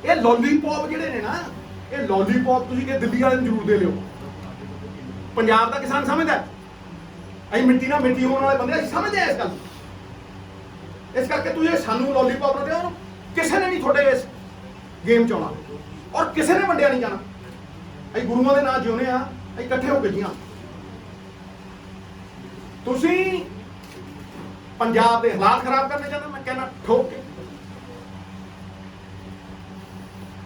ये लॉलीपॉप जिहड़े ने ना, ये लॉलीपॉप तुसीं कि दिल्ली वाले जरूर दे लियो। पंजाब का किसान समझदा है, असीं मिट्टी ना मिट्टी होने वाले बंदे समझते हैं इस गल। इस करके तुसीं सानू लॉलीपॉप ना दिओ, किसी ने नहीं थोड़े इस गेम च आउणा और किसी ने वंडिया नहीं जाना। असीं गुरुआं दे नाल जिउणे आ, असीं इकट्ठे हो के जीआं। तुसीं पंजाब के हालात खराब करने चाहते हो, मैं कहना ठोक के।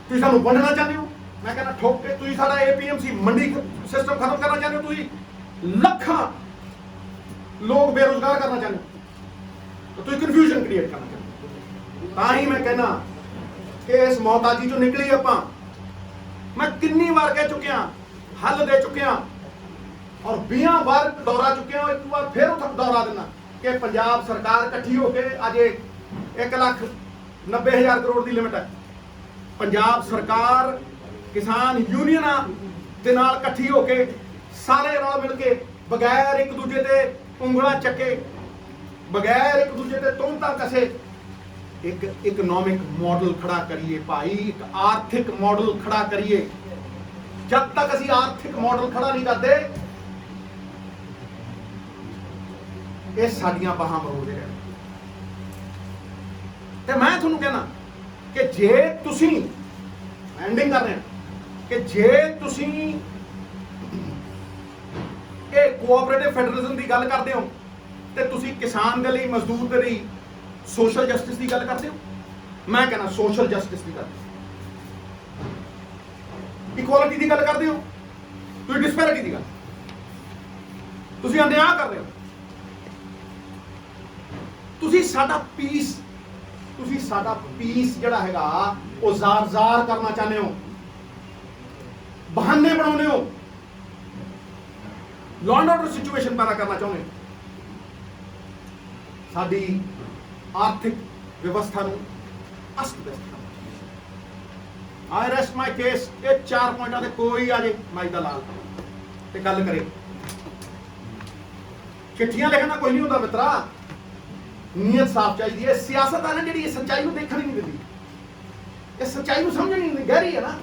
तुसीं सानू वंडना चाहते हो, मैं कहना ठोक के। तुसीं साडा एपीएमसी मंडी सिस्टम खत्म करना चाहते हो, तुसीं लखां लोग बेरोजगार करना चाहते हो, तो तुसीं कन्फ्यूजन क्रिएट करना चाहते हो। तां ही मैं कहना कि इस मोहताजी चों निकली आपां। मैं कितनी बार कह चुकिया, हल दे चुकिया और 20 बार दौरा चुकिया। एक बार फिर दौरा देना कि पंजाब सरकार इकट्ठी होकर अज 1,90,000 करोड़ की लिमिट है। पंजाब सरकार किसान यूनियन के नाल इकट्ठी होकर सारे नाल मिल के बगैर एक दूजे ते उंगलां चके, बगैर एक दूजे ते तुमता कसे एक इकनॉमिक मॉडल खड़ा करिए भाई, एक आर्थिक मॉडल खड़ा करिए। जब तक असी आर्थिक मॉडल खड़ा नहीं करते ये साडियां बाहां मरोड़दे रहने। ते मैं तुहानूं कहना कि जे तुसीं एंडिंग कर रहे हैं कि जे तुसीं ये कोऑपरेटिव फेडरलिज्म की गल करते हो तो तुसीं किसान के लिए, मजदूर के लिए सोशल जस्टिस की गल करते हो। मैं कहना सोशल जस्टिस की गल, इक्वालिटी की गल करते हो, तुसीं डिस्पैरिटी की गल, तुसीं अन्याय कर रहे हो। तुसीं साडा पीस, तुसीं साडा पीस जिहड़ा हैगा वो जार करना चाहते हो, बहाने बनाने हो, लॉ एंड ऑर्डर सिचुएशन पैदा करना चाहते हो, साडी आर्थिक व्यवस्था नूं अस्त व्यस्त करना। आई रेस्ट माई केस। ये 4 पॉइंटां ते कोई आ जाए माई दा लाल ते गल करे। चिट्ठियां लिखना कोई नहीं होता मित्रा, नीयत साफ चाहिए है। सियासत है ना जी, सच्चाई को देखने नहीं देती, ये सच्चाई को समझ नहीं गहरी है ना।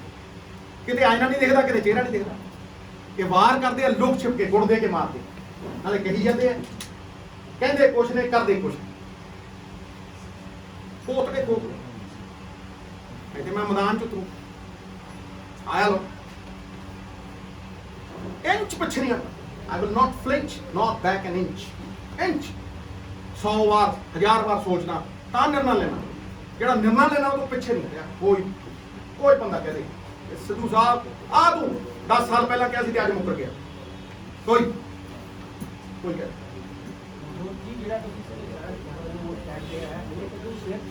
किते आईना नहीं दिखता, किते चेहरा नहीं दिखता। ये वार करते हैं लुक छिप के, गुड़ दे के मारते, नाले कही जाते हैं, कहते कुछ ने करते कुछ, पोतड़े खोखले। कहते मैं मैदान च उतरू, आया लो इंच पिछे नहीं हटना। I will not flinch not back an inch. Inch 100 बार 1000 बार सोचना ता निर्णय लेना, जो निर्णय लेना वो तो पिछे नहीं हटिया। कोई बंदा कह दे सिद्धू साहब आ तू 10 साल पहला क्या सी अज मुकर गया, कोई कह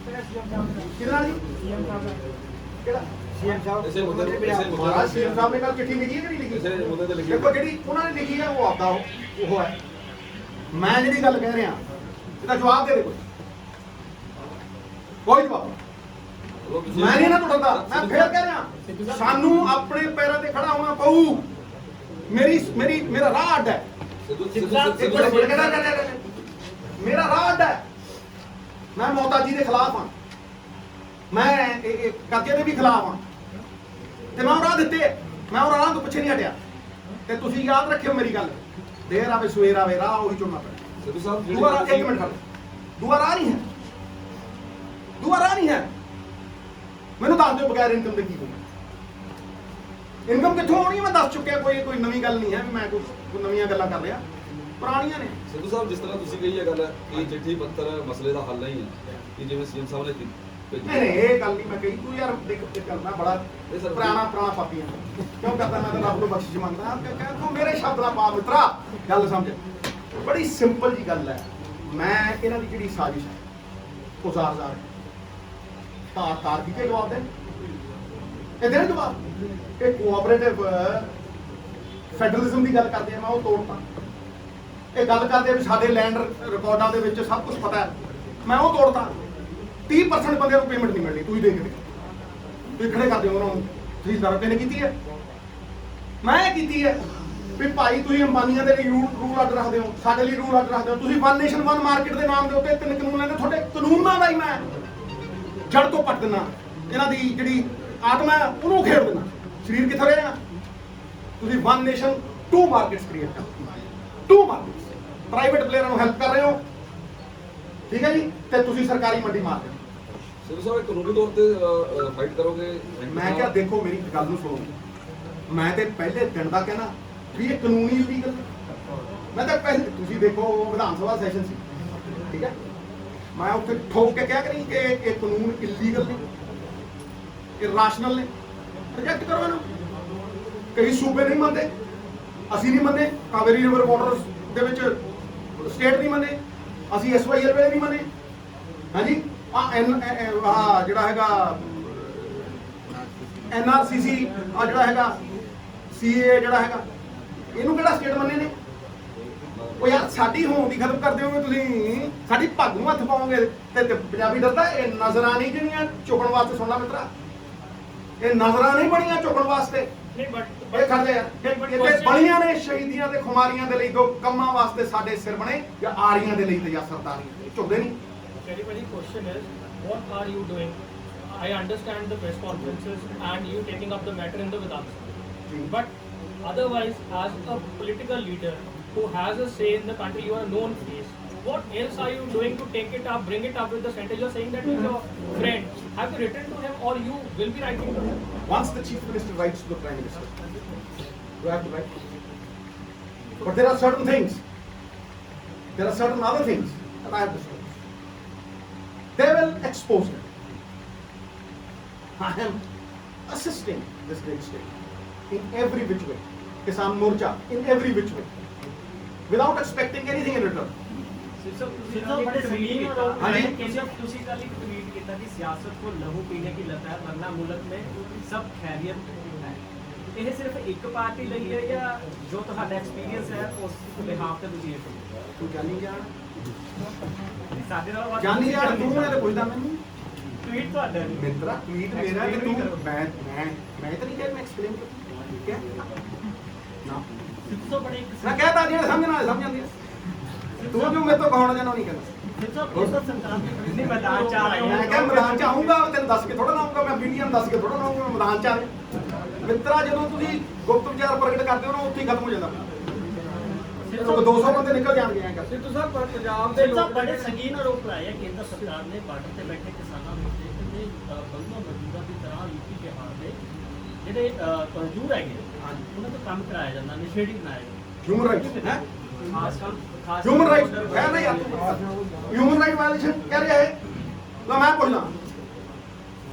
ਕਿਹਦੇ ਨਾਲ ਜੀ? ਕਿਹੜਾ ਸੀਐਮ ਸਾਹਿਬ ਇਸੇ ਮੁੱਦੇ ਨੂੰ ਮਹਾਰਾਜ ਸੀਐਮ ਸਾਹਿਬ ਨੇ ਕੱਲ ਚਿੱਠੀ ਲਿਖੀ ਹੈ ਕਿ ਨਹੀਂ ਲਿਖੀ? ਇਸੇ ਮੁੱਦੇ ਤੇ ਲਿਖੀ ਦੇਖੋ ਜਿਹੜੀ ਉਹਨਾਂ ਨੇ ਲਿਖੀ ਹੈ ਉਹ ਆਪਦਾ ਉਹ ਹੈ। ਮੈਂ ਜਿਹੜੀ ਗੱਲ ਕਹਿ ਰਿਹਾ ਇਹਦਾ ਜਵਾਬ ਦੇ ਦੇ ਕੋਈ ਜਵਾਬ। ਮੈਂ ਨਹੀਂ ਨਾ ਤੁਹਾਡਾ, ਮੈਂ ਫੇਰ ਕਹਿ ਰਿਹਾ ਸਾਨੂੰ ਆਪਣੇ ਪੈਰਾਂ ਤੇ ਖੜਾ ਹੋਣਾ ਪਊ। ਮੇਰਾ ਰਾਹ ਅੱਡ ਹੈ। ਮੇਰਾ ਰਾਹ ਅੱਡ ਹੈ। ਮੈਂ ਮੋਹਤਾਜੀ ਦੇ ਖਿਲਾਫ ਹਾਂ, ਮੈਂ ਇਹ ਕਰਜ਼ੇ ਦੇ ਵੀ ਖਿਲਾਫ ਹਾਂ ਤੇ ਮੈਂ ਉਹ ਰਾਹ ਦਿੱਤੇ, ਮੈਂ ਉਹ ਰਾਹ ਤੋਂ ਪਿੱਛੇ ਨਹੀਂ ਹਟਿਆ। ਤੇ ਤੁਸੀਂ ਯਾਦ ਰੱਖਿਓ ਮੇਰੀ ਗੱਲ, ਦੇਰ ਆਵੇ ਸਵੇਰ ਆਵੇ ਰਾਹ ਉਹੀ ਚੁਣਨਾ ਪੈਣਾ। ਸਿੱਧੂ ਸਾਹਿਬ ਦੂਆ ਰਾਹ, ਇੱਕ ਮਿੰਟ ਖੜ੍ਹ, ਦੂਆ ਰਾਹ ਨਹੀਂ ਹੈ, ਦੂਆ ਰਾਹ ਨਹੀਂ ਹੈ। ਮੈਨੂੰ ਦੱਸ ਦਿਓ ਬਗੈਰ ਇਨਕਮ ਦੇ ਕੀ ਹੋਊਗਾ? ਇਨਕਮ ਕਿੱਥੋਂ ਆਉਣੀ ਹੈ? ਮੈਂ ਦੱਸ ਚੁੱਕਿਆ, ਕੋਈ ਨਵੀਂ ਗੱਲ ਨਹੀਂ ਹੈ। ਮੈਂ ਕੋਈ ਨਵੀਆਂ ਗੱਲਾਂ ਕਰ ਰਿਹਾ, ਪੁਰਾਣੀਆਂ ਨੇ। ਸਿੱਧੂ ਸਾਹਿਬ ਜਿਸ ਤਰ੍ਹਾਂ ਤੁਸੀਂ ਕਹੀ ਇਹ ਗੱਲ ਇਹ ਚਿੱਠੀ ਪੱਤਰ ਮਸਲੇ ਦਾ ਹੱਲ ਨਹੀਂ ਹੈ ਕਿ ਜਿਵੇਂ ਸੀਐਮ ਸਾਹਿਬ ਨੇ ਨਹੀਂ ਇਹ ਗੱਲ ਨਹੀਂ ਮੈਂ ਕਹੀ। ਤੂੰ ਯਾਰ ਦੇਖ ਕਰਨਾ ਬੜਾ ਪੁਰਾਣਾ ਪਾਪੀ ਆ। ਕਿਉਂ ਕਰਦਾ? ਮੈਂ ਤਾਂ ਰੱਬ ਨੂੰ ਬਖਸ਼ਿਸ਼ ਮੰਗਦਾ। ਤੂੰ ਮੇਰੇ ਸ਼ਬਦ ਨਾਲ ਪਾ ਮਿੱਤਰਾ, ਗੱਲ ਸਮਝ। ਬੜੀ ਸਿੰਪਲ ਜੀ ਗੱਲ ਹੈ। ਮੈਂ ਇਹਨਾਂ ਦੀ ਜਿਹੜੀ ਸਾਜ਼ਿਸ਼ ਹੈ ਉਹ ਜ਼ਾਰ ਤਾਰ ਕੀ ਜਵਾਬ ਦੇ ਇਹ ਦੇਣ ਜਵਾਬ। ਇਹ ਕੋਆਪਰੇਟਿਵ ਫੈਡਰਲਿਜ਼ਮ ਦੀ ਗੱਲ ਕਰਦੇ ਆ, ਮੈਂ ਉਹ ਤੋੜਤਾ। ਇਹ ਗੱਲ ਕਰਦੇ ਆ ਵੀ ਸਾਡੇ ਲੈਂਡ ਰਿਕਾਰਡਾਂ ਦੇ ਵਿੱਚ ਸਭ ਕੁਝ ਪਤਾ ਹੈ, ਮੈਂ ਉਹ ਤੋੜਤਾ। 30% ਬੰਦਿਆਂ ਨੂੰ ਪੇਮੈਂਟ ਨਹੀਂ ਮਿਲਣੀ। ਤੁਸੀਂ ਦੇਖਦੇ, ਤੁਸੀਂ ਖੜੇ ਕਰਦੇ ਹੋ ਉਹਨਾਂ ਨੂੰ। ਤੁਸੀਂ ਸਰਵੇ ਨੇ ਕੀਤੀ ਹੈ, ਮੈਂ ਕੀਤੀ ਹੈ ਵੀ ਭਾਈ ਤੁਸੀਂ ਅੰਬਾਨੀਆਂ ਦੇ ਲਈ ਰੂਲ ਅੱਡ ਰੱਖਦੇ ਹੋ, ਸਾਡੇ ਲਈ ਰੂਲ ਅੱਡ ਰੱਖਦੇ ਹੋ। ਤੁਸੀਂ ਵਨ ਨੇਸ਼ਨ ਵਨ ਮਾਰਕੀਟ ਦੇ ਨਾਮ ਦੇ ਉੱਤੇ 3 ਕਾਨੂੰਨ ਲੈਂਦੇ। ਤੁਹਾਡੇ ਕਾਨੂੰਨਾਂ ਦਾ ਹੀ ਮੈਂ ਜੜ ਤੋਂ ਪੱਟ ਦਿੰਦਾ। ਇਹਨਾਂ ਦੀ ਜਿਹੜੀ ਆਤਮਾ ਹੈ ਉਹਨੂੰ ਖੇਡ ਦੇਣਾ। ਸਰੀਰ ਕਿੱਥੇ ਰਿਹਾ? ਤੁਸੀਂ ਵਨ ਨੇਸ਼ਨ 2 ਮਾਰਕੀਟਸ ਕ੍ਰੀਏਟ ਕਰ, 2 ਮਾਰਕੀਟਸ। ਪ੍ਰਾਈਵੇਟ ਪਲੇਅਰਾਂ ਨੂੰ ਹੈਲਪ ਕਰ ਰਹੇ ਹੋ, ਠੀਕ ਹੈ ਜੀ, ਤੇ ਤੁਸੀਂ ਸਰਕਾਰੀ ਮੰਡੀ ਮਾਰ ਰਹੇ ਹੋ। ਸਿੱਧੂ ਸਾਹਿਬ ਕਾਨੂੰਨੀ ਤੌਰ ਤੇ ਫਾਈਟ ਕਰੋਗੇ? ਮੈਂ ਕਿਹਾ ਦੇਖੋ ਮੇਰੀ ਗੱਲ ਨੂੰ ਸੁਣੋ। ਮੈਂ ਤੇ ਪਹਿਲੇ ਦਿਨ ਦਾ ਕਹਿਣਾ ਵੀ ਇਹ ਕਾਨੂੰਨੀ ਇਲੀਗਲ। ਮੈਂ ਤਾਂ ਪਹਿਲੇ, ਤੁਸੀਂ ਦੇਖੋ ਵਿਧਾਨ ਸਭਾ ਸੈਸ਼ਨ ਸੀ, ਠੀਕ ਹੈ, ਮੈਂ ਉੱਥੇ ਠੋਕ ਕੇ ਕਿਹਾ ਕਰੀ ਕਿ ਇਹ ਕਾਨੂੰਨ ਇਲੀਗਲ ਨੇ, ਇਹ ਰਾਸ਼ਨਲ ਨੇ, ਰਿਜੈਕਟ ਕਰੋ ਇਹਨੂੰ। ਕਈ ਸੂਬੇ ਨਹੀਂ ਮੰਨਦੇ, ਅਸੀਂ ਨਹੀਂ ਮੰਨੇ। ਕਾਵੇਰੀ ਰਿਵਰ ਵਾਟਰਸ ਦੇ ਵਿੱਚ ਸਟੇਟ ਨਹੀਂ ਮੰਨੇ, ਅਸੀਂ SYL ਵੇਲੇ ਨਹੀਂ ਮੰਨੇ। ਹਾਂਜੀ ਜਿਹੜਾ ਹੈਗਾ NRCC ਜਿਹੜਾ ਹੈਗਾ CA ਜਿਹੜਾ ਹੈਗਾ, ਇਹਨੂੰ ਕਿਹੜਾ ਸਟੇਟ ਮੰਨੇ ਨੇ? ਉਹ ਯਾਰ ਸਾਡੀ ਹੋਂਦ ਦੀ ਖਤਮ ਕਰ ਦਿਓਗੇ ਤੁਸੀਂ, ਸਾਡੀ ਪੱਗ ਨੂੰ ਹੱਥ ਪਾਓਗੇ ਤੇ ਪੰਜਾਬੀ ਡਰਦਾ। ਇਹ ਨਜ਼ਰਾਂ ਜਿਹੜੀਆਂ ਚੁੱਕਣ ਵਾਸਤੇ, ਸੁਣ ਲਾ ਮਿੱਤਰਾ, ਇਹ ਨਜ਼ਰਾਂ ਨਹੀਂ ਬਣੀਆਂ ਚੁੱਕਣ ਵਾਸਤੇ। ਇਹ ਕਰਦੇ ਯਾਰ, ਇਹ ਬਣੀਆਂ ਨੇ ਸ਼ਹੀਦੀਆਂ ਤੇ ਖੁਮਾਰੀਆਂ ਦੇ ਲਈ, 2 ਕੰਮਾਂ ਵਾਸਤੇ ਸਾਡੇ ਸਿਰ ਬਣੇ, ਜਾਂ ਆਰੀਆਂ ਦੇ ਲਈ ਤੇ ਜਾਂ ਸਰਦਾਰੀਆਂ। ਝੁਕਦੇ ਨਹੀਂ। Everybody question is, what are you doing? I understand the press conferences and you taking up the matter in the Vidhan Sabha. But otherwise, as a political leader who has a say in the country, you are a known face. What else are you doing to take it up, bring it up with the center? You're saying that with your friend. Have you written to him or you will be writing to him? Once the Chief Minister writes to the Prime Minister, you have to write. But there are certain things, there are certain other things that I have to say. They will expose it. I am assisting this great state in every which way. Kisan Morcha in every which way, without expecting anything in return. ਤੁਸੀਂ ਕੱਲ ਇੱਕ ਟਵੀਟ ਕੀਤਾ ਕਿ ਸਿਆਸਤ को लहू पीने की लत है, वरना मुल्क में सब खैरियत है। ਇਹ ਸਿਰਫ ਇੱਕ ਪਾਰਟੀ ਲਈ ਹੈ ਜਾਂ ਜੋ ਤੁਹਾਡਾ ਐਕਸਪੀਰੀਅੰਸ ਹੈ ਉਸ ਬਿਹਾਫ ਤੇ ਤੁਸੀਂ ਇਹ ਤੂੰ ਜਾਣੀ ਜਾਣ, ਸਾਡੇ ਨਾਲ ਜਾਣੀ ਜਾਣ ਤੂੰ ਇਹ ਪੁੱਛਦਾ ਮੈਨੂੰ। ਟਵੀਟ ਤੁਹਾਡਾ ਮਿੱਤਰਾ ਟਵੀਟ ਮੇਰਾ ਤੇ ਤੂੰ ਮੈਂ ਤਾਂ ਨਹੀਂ ਕਿਹਾ ਮੈਂ ਐਕਸਪਲੇਨ ਕਰ, ਠੀਕ ਹੈ ਨਾ। ਸਿੱਧੂ ਬੜੇ ਮੈਂ ਕਹਤਾ ਜਿਹੜਾ ਸਮਝਣ ਵਾਲੇ ਸਮਝ ਜਾਂਦੇ ਆ। ਤੂੰ ਜੋ ਮੇਰੇ ਤੋਂ ਕਹਾਉਣਾ ਚਾਹੁੰਦਾ ਨਹੀਂ ਕਹਿੰਦਾ। ਨਹੀਂ ਮੈਦਾਨ ਚ ਆ ਰਹੇ ਮੈਂ ਕਿਹਾ ਮੈਦਾਨ ਚ ਆਉਂਗਾ, ਤੈਨੂੰ ਦੱਸ ਕੇ ਥੋੜਾ ਨਾ ਆਉਂਗਾ, ਮੈਂ ਮੀਡੀਆ ਨੂੰ ਦੱਸ ਕੇ ਥੋੜਾ ਨਾ ਆਉਂਗਾ, ਮੈਂ ਮੈਦਾਨ ਚ ਆ ਰਿਹਾ। ਮਿੱਤਰਾ ਜਦੋਂ ਤੁਸੀਂ ਗੁਪਤ ਵਿਚਾਰ ਪ੍ਰਗਟ ਕਰਦੇ ਹੋ ਨਾ, ਉੱਥੇ ਹੀ ਖਤਮ ਹੋ ਜਾਂਦਾ। 200 ਬੰਦੇ ਨਿਕਲ ਜਾਣਗੇ ਐਂ ਕਰਕੇ। ਸਿੱਧੂ ਸਾਹਿਬ, ਪੰਜਾਬ ਦੇ ਲੋਕ ਬੜੇ ਸੰਗੀਨ ਆਰੋਪ ਲਾਏ ਆ ਕੇਂਦਰ ਸਰਕਾਰ ਨੇ ਬਾਰਡਰ ਤੇ ਬੈਠੇ ਕਿਸਾਨਾਂ ਨੂੰ ਤੇ ਬੰਗਲਾ ਮਜ਼ਦੂਰਾਂ ਦੀ ਤਰ੍ਹਾਂ ਯੂਪੀ ਬਿਹਾਰ ਦੇ ਜਿਹੜੇ ਮਜ਼ਦੂਰ ਹੈਗੇ ਉਹਨਾਂ ਤੋਂ ਕੰਮ ਕਰਾਇਆ ਜਾਂਦਾ, ਨਸ਼ੇੜੀ ਬਣਾਇਆ ਜਾਂਦਾ। ਹਿਊਮਨ ਰਾਈਟਸ ਹੈ, ਖਾਸ ਹਿਊਮਨ ਰਾਈਟ ਹੈ ਨਾ ਯਾਰ, ਹਿਊਮਨ ਰਾਈਟ ਵਾਇਲੇਸ਼ਨ ਕਹਿ ਰਿਹਾ ਹੈ। ਤਾਂ ਮੈਂ ਪੁੱਛਦਾ,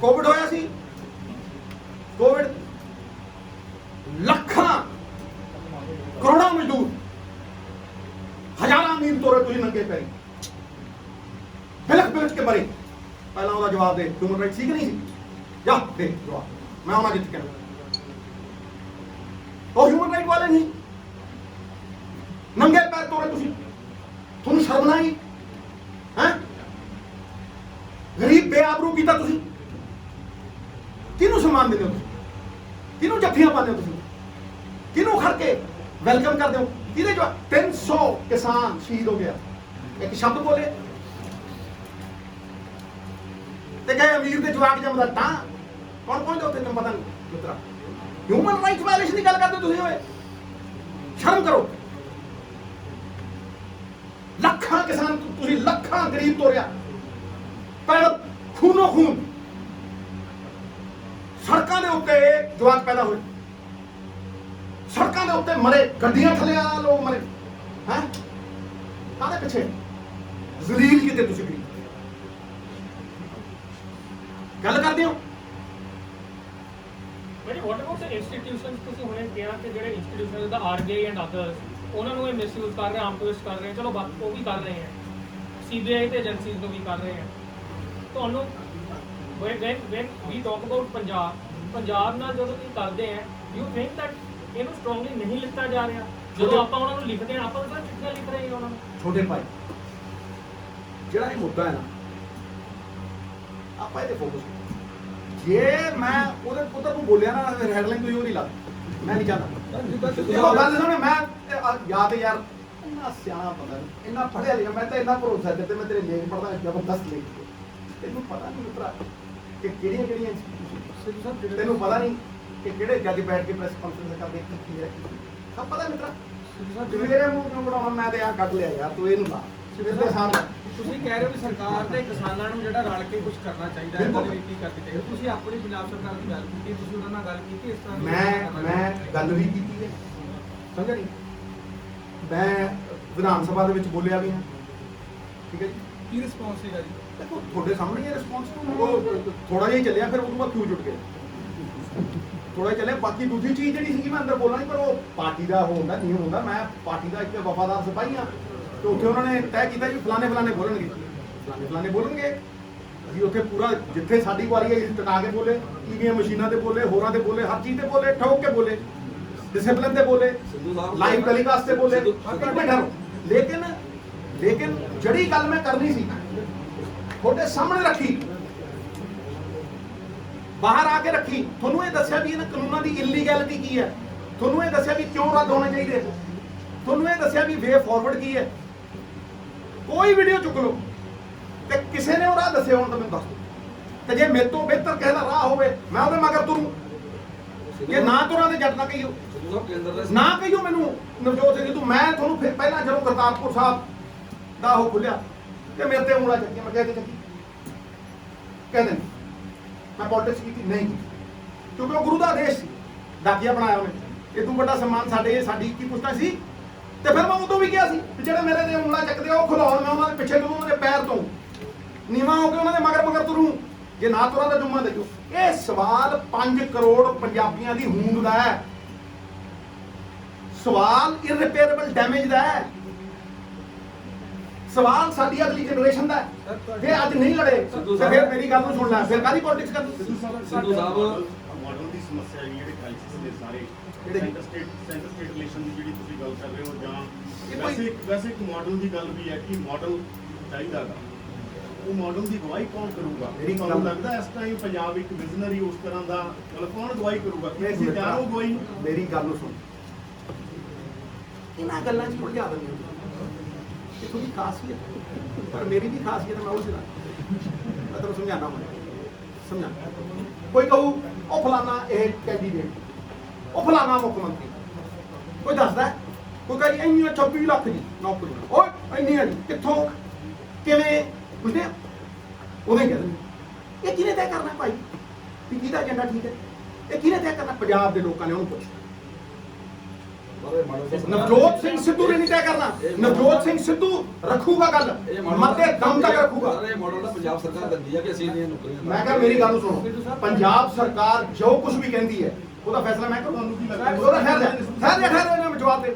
ਕੋਵਿਡ ਹੋਇਆ ਸੀ, ਕੋਵਿਡ ਲੱਖਾਂ ਕਰੋੜਾਂ ਮਜ਼ਦੂਰ ਹਜ਼ਾਰਾਂ ਮੀਲ ਤੋਰੇ ਤੁਸੀਂ ਨੰਗੇ ਪੈਰੀ ਬਿਲਕ ਬਿਲਕ ਕੇ ਮਰੇ। ਪਹਿਲਾਂ ਉਹਦਾ ਜਵਾਬ ਦੇ, ਹਿਊਮਨ ਰਾਈਟ ਸੀ ਕਿ ਨਹੀਂ ਸੀ? ਜਾ ਦੇ ਜਵਾਬ, ਮੈਂ ਉਹਨਾਂ ਜਿੱਤ ਕੇ ਉਹ ਹਿਊਮਨ ਰਾਈਟ ਵਾਲੇ ਨਹੀਂ, ਨੰਗੇ ਪੈਰ ਤੋਰੇ ਤੁਸੀਂ, ਤੁਹਾਨੂੰ ਸ਼ਰਮ ਨਾ ਆਈ ਹੈ? ਗਰੀਬ ਬੇਆਬਰੂ ਕੀਤਾ ਤੁਸੀਂ, ਕਿਹਨੂੰ ਸਨਮਾਨ ਦਿੰਦੇ ਹੋ ਤੁਸੀਂ, ਕਿਹਨੂੰ ਜੱਫੀਆਂ ਪਾਉਂਦੇ ਹੋ ਤੁਸੀਂ, ਕਿਹਨੂੰ ਖੜ ਕੇ ਵੈਲਕਮ ਕਰਦੇ ਹੋ, ਕਿਹਦੇ ਜੋ 300 ਕਿਸਾਨ ਸ਼ਹੀਦ ਹੋ ਗਿਆ, ਇੱਕ ਸ਼ਬਦ ਬੋਲੇ ਤੇ ਕਹੇ ਅਮੀਰ ਦੇ ਜਵਾਕ ਜੰਮਦਾ ਤਾਂ ਕੌਣ ਪਹੁੰਚਦਾ ਉੱਥੇ, ਪਤਾ ਨਹੀਂ ਮਿੱਤਰਾ। ਹਿਊਮਨ ਰਾਈਟਸ ਵਾਇਲੇਸ਼ਨ ਦੀ ਗੱਲ ਕਰਦੇ ਤੁਸੀਂ, ਹੋਏ ਸ਼ਰਮ ਕਰੋ। ਲੱਖਾਂ ਕਿਸਾਨ, ਤੁਸੀਂ ਲੱਖਾਂ ਗਰੀਬ ਤੋਰਿਆ, ਪਰ ਖੂਨੋ ਖੂਨ ਸੜਕਾਂ ਦੇ ਉੱਤੇ ਜਵਾਕ ਪੈਦਾ ਹੋਏ, ਸੜਕਾਂ ਦੇ ਉੱਤੇ ਮਰੇ, ਗੱਡੀਆਂ ਥੱਲੇ ਆ ਲੋਕ ਮਰੇ, ਹੈ ਕਾਹਦੇ ਪਿੱਛੇ? ਜ਼ਲੀਲ ਕੀਤੇ ਤੁਸੀਂ ਗਰੀਬ। ਗੱਲ ਕਰਦੇ ਹੋ But what about the institutions? ਤੁਸੀਂ ਹੁਣੇ ਕਿਹਾ ਕਿ ਜਿਹੜੇ institutions the RBI and others, ਉਹਨਾਂ ਨੂੰ ਇਹ ਮਿਸਯੂਜ਼ ਕਰ ਰਹੇ, ਆਮ ਟੂਰਿਸਟ ਕਰ ਰਹੇ, ਚਲੋ ਉਹ ਵੀ ਕਰ ਰਹੇ ਹੈ, CBI ਤੇ ਏਜੰਸੀਜ਼ ਨੂੰ ਵੀ ਕਰ ਰਹੇ ਹੈ। ਤੁਹਾਨੂੰ when we talk about Punjab ਨਾਲ ਜਦੋਂ ਤੁਸੀਂ ਕਰਦੇ ਹੈ, you think that ਇਹਨੂੰ strongly ਨਹੀਂ ਲਿਖਿਆ ਜਾ ਰਿਹਾ? ਜਦੋਂ ਆਪਾਂ ਉਹਨਾਂ ਨੂੰ ਲਿਖਦੇ ਹਾਂ, ਆਪਾਂ ਤਾਂ ਚਿੱਠੀਆਂ ਲਿਖ ਰਹੇ ਹਾਂ ਉਹਨਾਂ ਨੂੰ। ਛੋਟੇ ਭਾਈ, ਜਿਹੜਾ ਇਹ ਮੁੱਦਾ ਹੈ ਨਾ, ਆਪਾਂ ਇਹਦੇ ਫੋਕਸ, ਜੇ ਮੈਂ ਉਹਦੇ ਪੁੱਤਰ ਨੂੰ ਬੋਲਿਆ ਨਾ ਹੈਡਲਾਈਨ ਕੋਈ ਉਹ ਨਹੀਂ ਲੱਗ, ਮੈਂ ਨਹੀਂ ਚਾਹਦਾ ਉਹ ਗੱਲ ਸੁਣੇ। ਮੈਂ ਯਾਦ ਯਾਰ ਇੰਨਾ ਸਿਆਣਾ ਬੰਦਾ, ਇੰਨਾ ਪੜ੍ਹਿਆ ਲਿਖਿਆ, ਮੈਂ ਤਾਂ ਇੰਨਾ ਭਰੋਸਾ ਦਿੱਤੇ, ਮੈਂ ਤੇਰੇ ਲੇਖ ਪੜ੍ਹਦਾ ਜ਼ਬਰਦਸਤ ਲੇਖ, ਤੈਨੂੰ ਪਤਾ ਨਹੀਂ ਮਿੱਤਰਾ ਕਿ ਕਿਹੜੀਆਂ ਤੈਨੂੰ ਪਤਾ ਨਹੀਂ ਕਿ ਕਿਹੜੇ ਜੱਜ ਬੈਠ ਕੇ ਪ੍ਰੈਸ ਕਾਨਫਰੰਸ ਕਰਦੇ ਕੀ ਹੈ, ਸਭ ਪਤਾ ਮਿੱਤਰਾ। ਮੇਰੇ ਮੂੰਹ ਨੂੰ ਬਣਾਉਣਾ, ਮੈਂ ਤੇ ਆ ਕੱਢ ਲਿਆ ਯਾਰ, ਤੂੰ ਇਹਨੂੰ ਲਾ ਇਹਦੇ ਸਾਹਮਣੇ। ਤੁਸੀਂ ਕਹਿ ਰਹੇ ਹੋ ਵੀ ਸਰਕਾਰ ਤੇ ਕਿਸਾਨਾਂ ਨੂੰ ਜਿਹੜਾ ਰਲ ਕੇ ਕੁਝ ਕਰਨਾ ਚਾਹੀਦਾ ਹੈ, ਕੀ ਕਰਕੇ ਚਾਹੀਦਾ। ਤੁਸੀਂ ਆਪਣੀ ਪੰਜਾਬ ਸਰਕਾਰ ਦੀ ਗੱਲ ਕੀਤੀ, ਤੁਸੀਂ ਉਹਨਾਂ ਨਾਲ ਗੱਲ ਕੀਤੀ ਇਸ ਤਰ੍ਹਾਂ? ਮੈਂ ਗੱਲ ਵੀ ਕੀਤੀ ਹੈ, ਸਮਝ ਨਹੀਂ, ਮੈਂ ਵਿਧਾਨ ਸਭਾ ਦੇ ਵਿੱਚ ਬੋਲਿਆ ਵੀ ਹਾਂ, ਠੀਕ ਹੈ ਜੀ। ਕੀ ਰਿਸਪੌਂਸ ਸੀਗਾ ਜੀ? ਦੇਖੋ ਤੁਹਾਡੇ ਸਾਹਮਣੇ ਇਹ ਰਿਸਪੌਂਸ ਉਹ ਥੋੜਾ ਜਿਹਾ ਹੀ ਚੱਲਿਆ, ਫਿਰ ਉਦੋਂ ਬਾਅਦ ਕਿਉਂ ਜੁਟ ਗਏ, ਥੋੜਾ ਚੱਲਿਆ। ਬਾਕੀ ਦੂਜੀ ਚੀਜ਼ ਜਿਹੜੀ ਸੀਗੀ ਮੈਂ ਅੰਦਰ ਬੋਲਣਾ ਨਹੀਂ, ਪਰ ਉਹ ਪਾਰਟੀ ਦਾ ਹੁੰਦਾ ਨਹੀਂ ਹੁੰਦਾ, ਮੈਂ ਪਾਰਟੀ ਦਾ ਇੱਕ ਵਫਾਦਾਰ ਸਿਪਾਹੀ ਹਾਂ, ਤੇ ਉੱਥੇ ਉਹਨਾਂ ਨੇ ਤੈਅ ਕੀਤਾ ਜੀ ਫਲਾਣੇ ਬੋਲਣਗੇ, ਫਲਾਣੇ ਬੋਲਣਗੇ। ਅਸੀਂ ਉੱਥੇ ਪੂਰਾ ਜਿੱਥੇ ਸਾਡੀ ਵਾਰੀ ਹੈ ਟਕਾ ਕੇ ਬੋਲੇ, ਈਵੀਐਮ ਮਸ਼ੀਨਾਂ ਤੇ ਬੋਲੇ, ਹੋਰਾਂ ਤੇ ਬੋਲੇ, ਹਰ ਚੀਜ਼ ਤੇ ਬੋਲੇ, ਠੋਕ ਕੇ ਬੋਲੇ, ਡਿਸਪਲਿਨ ਤੇ ਬੋਲੇ, ਲਾਈਵ ਟੈਲੀਕਾਸਟ ਤੇ ਬੋਲੇ। ਲੇਕਿਨ ਜਿਹੜੀ ਗੱਲ ਮੈਂ ਕਰਨੀ ਸੀ ਤੁਹਾਡੇ ਸਾਹਮਣੇ ਰੱਖੀ, ਬਾਹਰ ਆ ਕੇ ਰੱਖੀ, ਤੁਹਾਨੂੰ ਇਹ ਦੱਸਿਆ ਵੀ ਇਹਨਾਂ ਕਾਨੂੰਨਾਂ ਦੀ ਇਲੀਗੈਲਿਟੀ ਕੀ ਹੈ, ਤੁਹਾਨੂੰ ਇਹ ਦੱਸਿਆ ਵੀ ਕਿਉਂ ਰੱਦ ਹੋਣੇ ਚਾਹੀਦੇ, ਤੁਹਾਨੂੰ ਇਹ ਦੱਸਿਆ ਵੀ ਵੇ ਫਾਰਵਰਡ ਕੀ ਹੈ। ਕੋਈ ਵੀਡੀਓ ਚੁੱਕ ਲਓ ਤੇ ਕਿਸੇ ਨੇ ਉਹ ਰਾਹ ਦੱਸਿਆ ਹੁਣ ਤਾਂ ਮੈਨੂੰ ਦੱਸ ਦਿਓ, ਤੇ ਜੇ ਮੇਰੇ ਤੋਂ ਬਿਹਤਰ ਕਿਸੇ ਦਾ ਰਾਹ ਹੋਵੇ ਮੈਂ ਉਹਦੇ ਮਗਰ ਤੁਰੂ। ਜੇ ਨਾ ਤੁਰਾਂ ਤੇ ਜੱਟ ਨਾ ਕਹੀਓ, ਨਾ ਕਹੀਓ ਮੈਨੂੰ ਨਵਜੋਤ ਸਿੰਘ ਤੂੰ। ਮੈਂ ਤੁਹਾਨੂੰ ਫਿਰ ਪਹਿਲਾਂ ਜਦੋਂ ਕਰਤਾਰਪੁਰ ਸਾਹਿਬ ਦਾ ਉਹ ਖੁੱਲਿਆ ਤੇ ਮੇਰੇ ਤੇ ਉਂਗਲਾਂ ਚੱਕੀਆਂ, ਮੈਂ ਕਹਿ ਕੇ ਚੱਕੀ, ਕਹਿੰਦੇ ਨਹੀਂ ਮੈਂ ਪੋਲਿਟਿਕਸ ਕੀਤੀ ਨਹੀਂ, ਕਿਉਂਕਿ ਉਹ ਗੁਰੂ ਦਾ ਆਦੇਸ਼ ਸੀ, ਡਾਕੀਆ ਬਣਾਇਆ ਉਹਨੇ। ਇਹ ਤੋਂ ਵੱਡਾ ਸਨਮਾਨ ਸਾਡੀ ਕੀ ਪੁੱਛਦਾ ਸੀ। ਤੇ ਫਿਰ ਮੈਂ ਉਦੋਂ ਵੀ ਕਿਹਾ ਸੀ ਜਿਹੜੇ ਮੇਰੇ ਤੇ ਉਂਗਲਾਂ ਚੱਕਦੇ ਉਹ ਖੁਲਾਉਣ, ਮੈਂ ਉਹਨਾਂ ਦੇ ਪਿੱਛੇ ਤੁਰੂ, ਉਹਨਾਂ ਦੇ ਪੈਰ ਤੋਂ ਨੀਵਾਂ ਹੋ ਕੇ ਉਹਨਾਂ ਦੇ ਮਗਰ ਤੁਰੂ, ਜੇ ਨਾ ਤੁਰਾਂ ਤਾਂ ਜੁੰਮਾ ਦੇਖੋ। ਇਹ ਸਵਾਲ 5 ਕਰੋੜ ਪੰਜਾਬੀਆਂ ਦੀ ਹੋਂਦ ਦਾ ਹੈ, ਸਵਾਲ ਇਰਰਿਪੇਅਰੇਬਲ ਡੈਮੇਜ ਦਾ ਹੈ, ਸਵਾਲ ਸਾਡੀ ਅਗਲੀ ਜਨਰੇਸ਼ਨ ਦਾ ਹੈ। ਜੇ ਅੱਜ ਨਹੀਂ ਲੜੇ ਤੇ ਫਿਰ ਮੇਰੀ ਗੱਲ ਨੂੰ ਸੁਣ ਲੈ, ਫਿਰ ਕਾਹਦੀ ਪੋਲਿਟਿਕਸ ਕਰਨੀ। ਸਿੱਧੂ ਸਾਹਿਬ ਮਾਡਲ ਦੀ ਸਮੱਸਿਆ ਹੈ ਜਿਹੜੇ ਕ੍ਰਾਈਸਿਸ ਦੇ ਸਾਰੇ ਸੈਂਟਰ ਸਟੇਟ ਰਿਲੇਸ਼ਨ ਦੀ ਜਿਹੜੀ ਤੁਸੀਂ ਗੱਲ ਕਰ ਰਹੇ ਹੋ, ਜਾਂ ਵੈਸੇ ਇੱਕ ਮਾਡਲ ਦੀ ਗੱਲ ਵੀ ਹੈ ਕਿ ਮਾਡਲ ਚਾਹੀਦਾ ਗਾ, ਉਹ ਮਾਡਲ ਦੀ ਗਵਾਹੀ ਕੌਣ ਕਰੂਗਾ? ਤੁਹਾਨੂੰ ਲੱਗਦਾ ਇਸ ਟਾਈਮ ਪੰਜਾਬ ਇੱਕ ਵਿਜ਼ਨਰੀ ਉਸ ਤਰ੍ਹਾਂ ਦਾ, ਮਤਲਬ ਕੌਣ ਗਵਾਹੀ ਕਰੂਗਾ? ਅਸੀਂ ਤਿਆਰ ਹੋ ਗਵਾਹੀ ਨੂੰ? ਮੇਰੀ ਗੱਲ ਨੂੰ ਸੁਣ, ਇਹਨਾਂ ਗੱਲਾਂ 'ਚ ਉਲਝਾ ਦਿੰਦੇ ਹੋ, ਇਹ ਤੁਹਾਡੀ ਖਾਸੀਅਤ, ਪਰ ਮੇਰੀ ਵੀ ਖਾਸੀਅਤ, ਮੈਂ ਉਹ ਸੁਣਾ, ਮੈਂ ਤੁਹਾਨੂੰ ਸਮਝਾਣਾ ਸਮਝਾ। ਕੋਈ ਕਹੂ ਉਹ ਫਲਾਨਾ ਇਹ ਕੈਂਡੀਡੇਟ, ਉਹ ਫਲਾਨਾ ਮੁੱਖ ਮੰਤਰੀ, ਕੋਈ ਦੱਸਦਾ, ਕੋਈ ਕਹੇ ਇੰਨੀ 26 ਲੱਖ ਦੀ ਨੌਕਰੀ, ਓਏ ਇੰਨੀ ਆ ਜੀ ਕਿੱਥੋਂ ਕਿਵੇਂ ਪੁੱਛਦੇ, ਉਹਦੇ ਹੀ ਕਹਿੰਦੇ। ਇਹ ਕਿਹਨੇ ਤੈਅ ਕਰਨਾ ਭਾਈ ਵੀ ਕਿਹਦਾ ਏਜੰਡਾ ਠੀਕ ਹੈ? ਇਹ ਕਿਹਨੇ ਤੈਅ ਕਰਨਾ? ਪੰਜਾਬ ਦੇ ਲੋਕਾਂ ਨੇ ਉਹਨੂੰ ਪੁੱਛ। ਨਵਜੋਤ ਸਿੰਘ ਸਿੱਧੂ ਨੇ ਨਹੀਂ ਤੈਅ ਕਰਨਾ, ਨਵਜੋਤ ਸਿੰਘ ਸਿੱਧੂ ਰੱਖੂਗਾ ਗੱਲ, ਮਰਦੇ ਦਮ ਤੱਕ ਰੱਖੂਗਾ। ਇਹ ਮਾਡਲ ਤਾਂ ਪੰਜਾਬ ਸਰਕਾਰ ਦਿੰਦੀ ਹੈ ਕਿ ਅਸੀਂ ਇਹਦੀਆਂ ਨੌਕਰੀਆਂ। ਮੈਂ ਕਿਹਾ ਮੇਰੀ ਗੱਲ ਨੂੰ ਸੁਣੋ, ਪੰਜਾਬ ਸਰਕਾਰ ਜੋ ਕੁਝ ਵੀ ਕਹਿੰਦੀ ਹੈ ਉਹਦਾ ਫੈਸਲਾ ਮੈਂ ਕਰੂੰ। ਉਹਦਾ ਖੈਰ ਮੈਂ ਜਵਾਬ ਦੇ,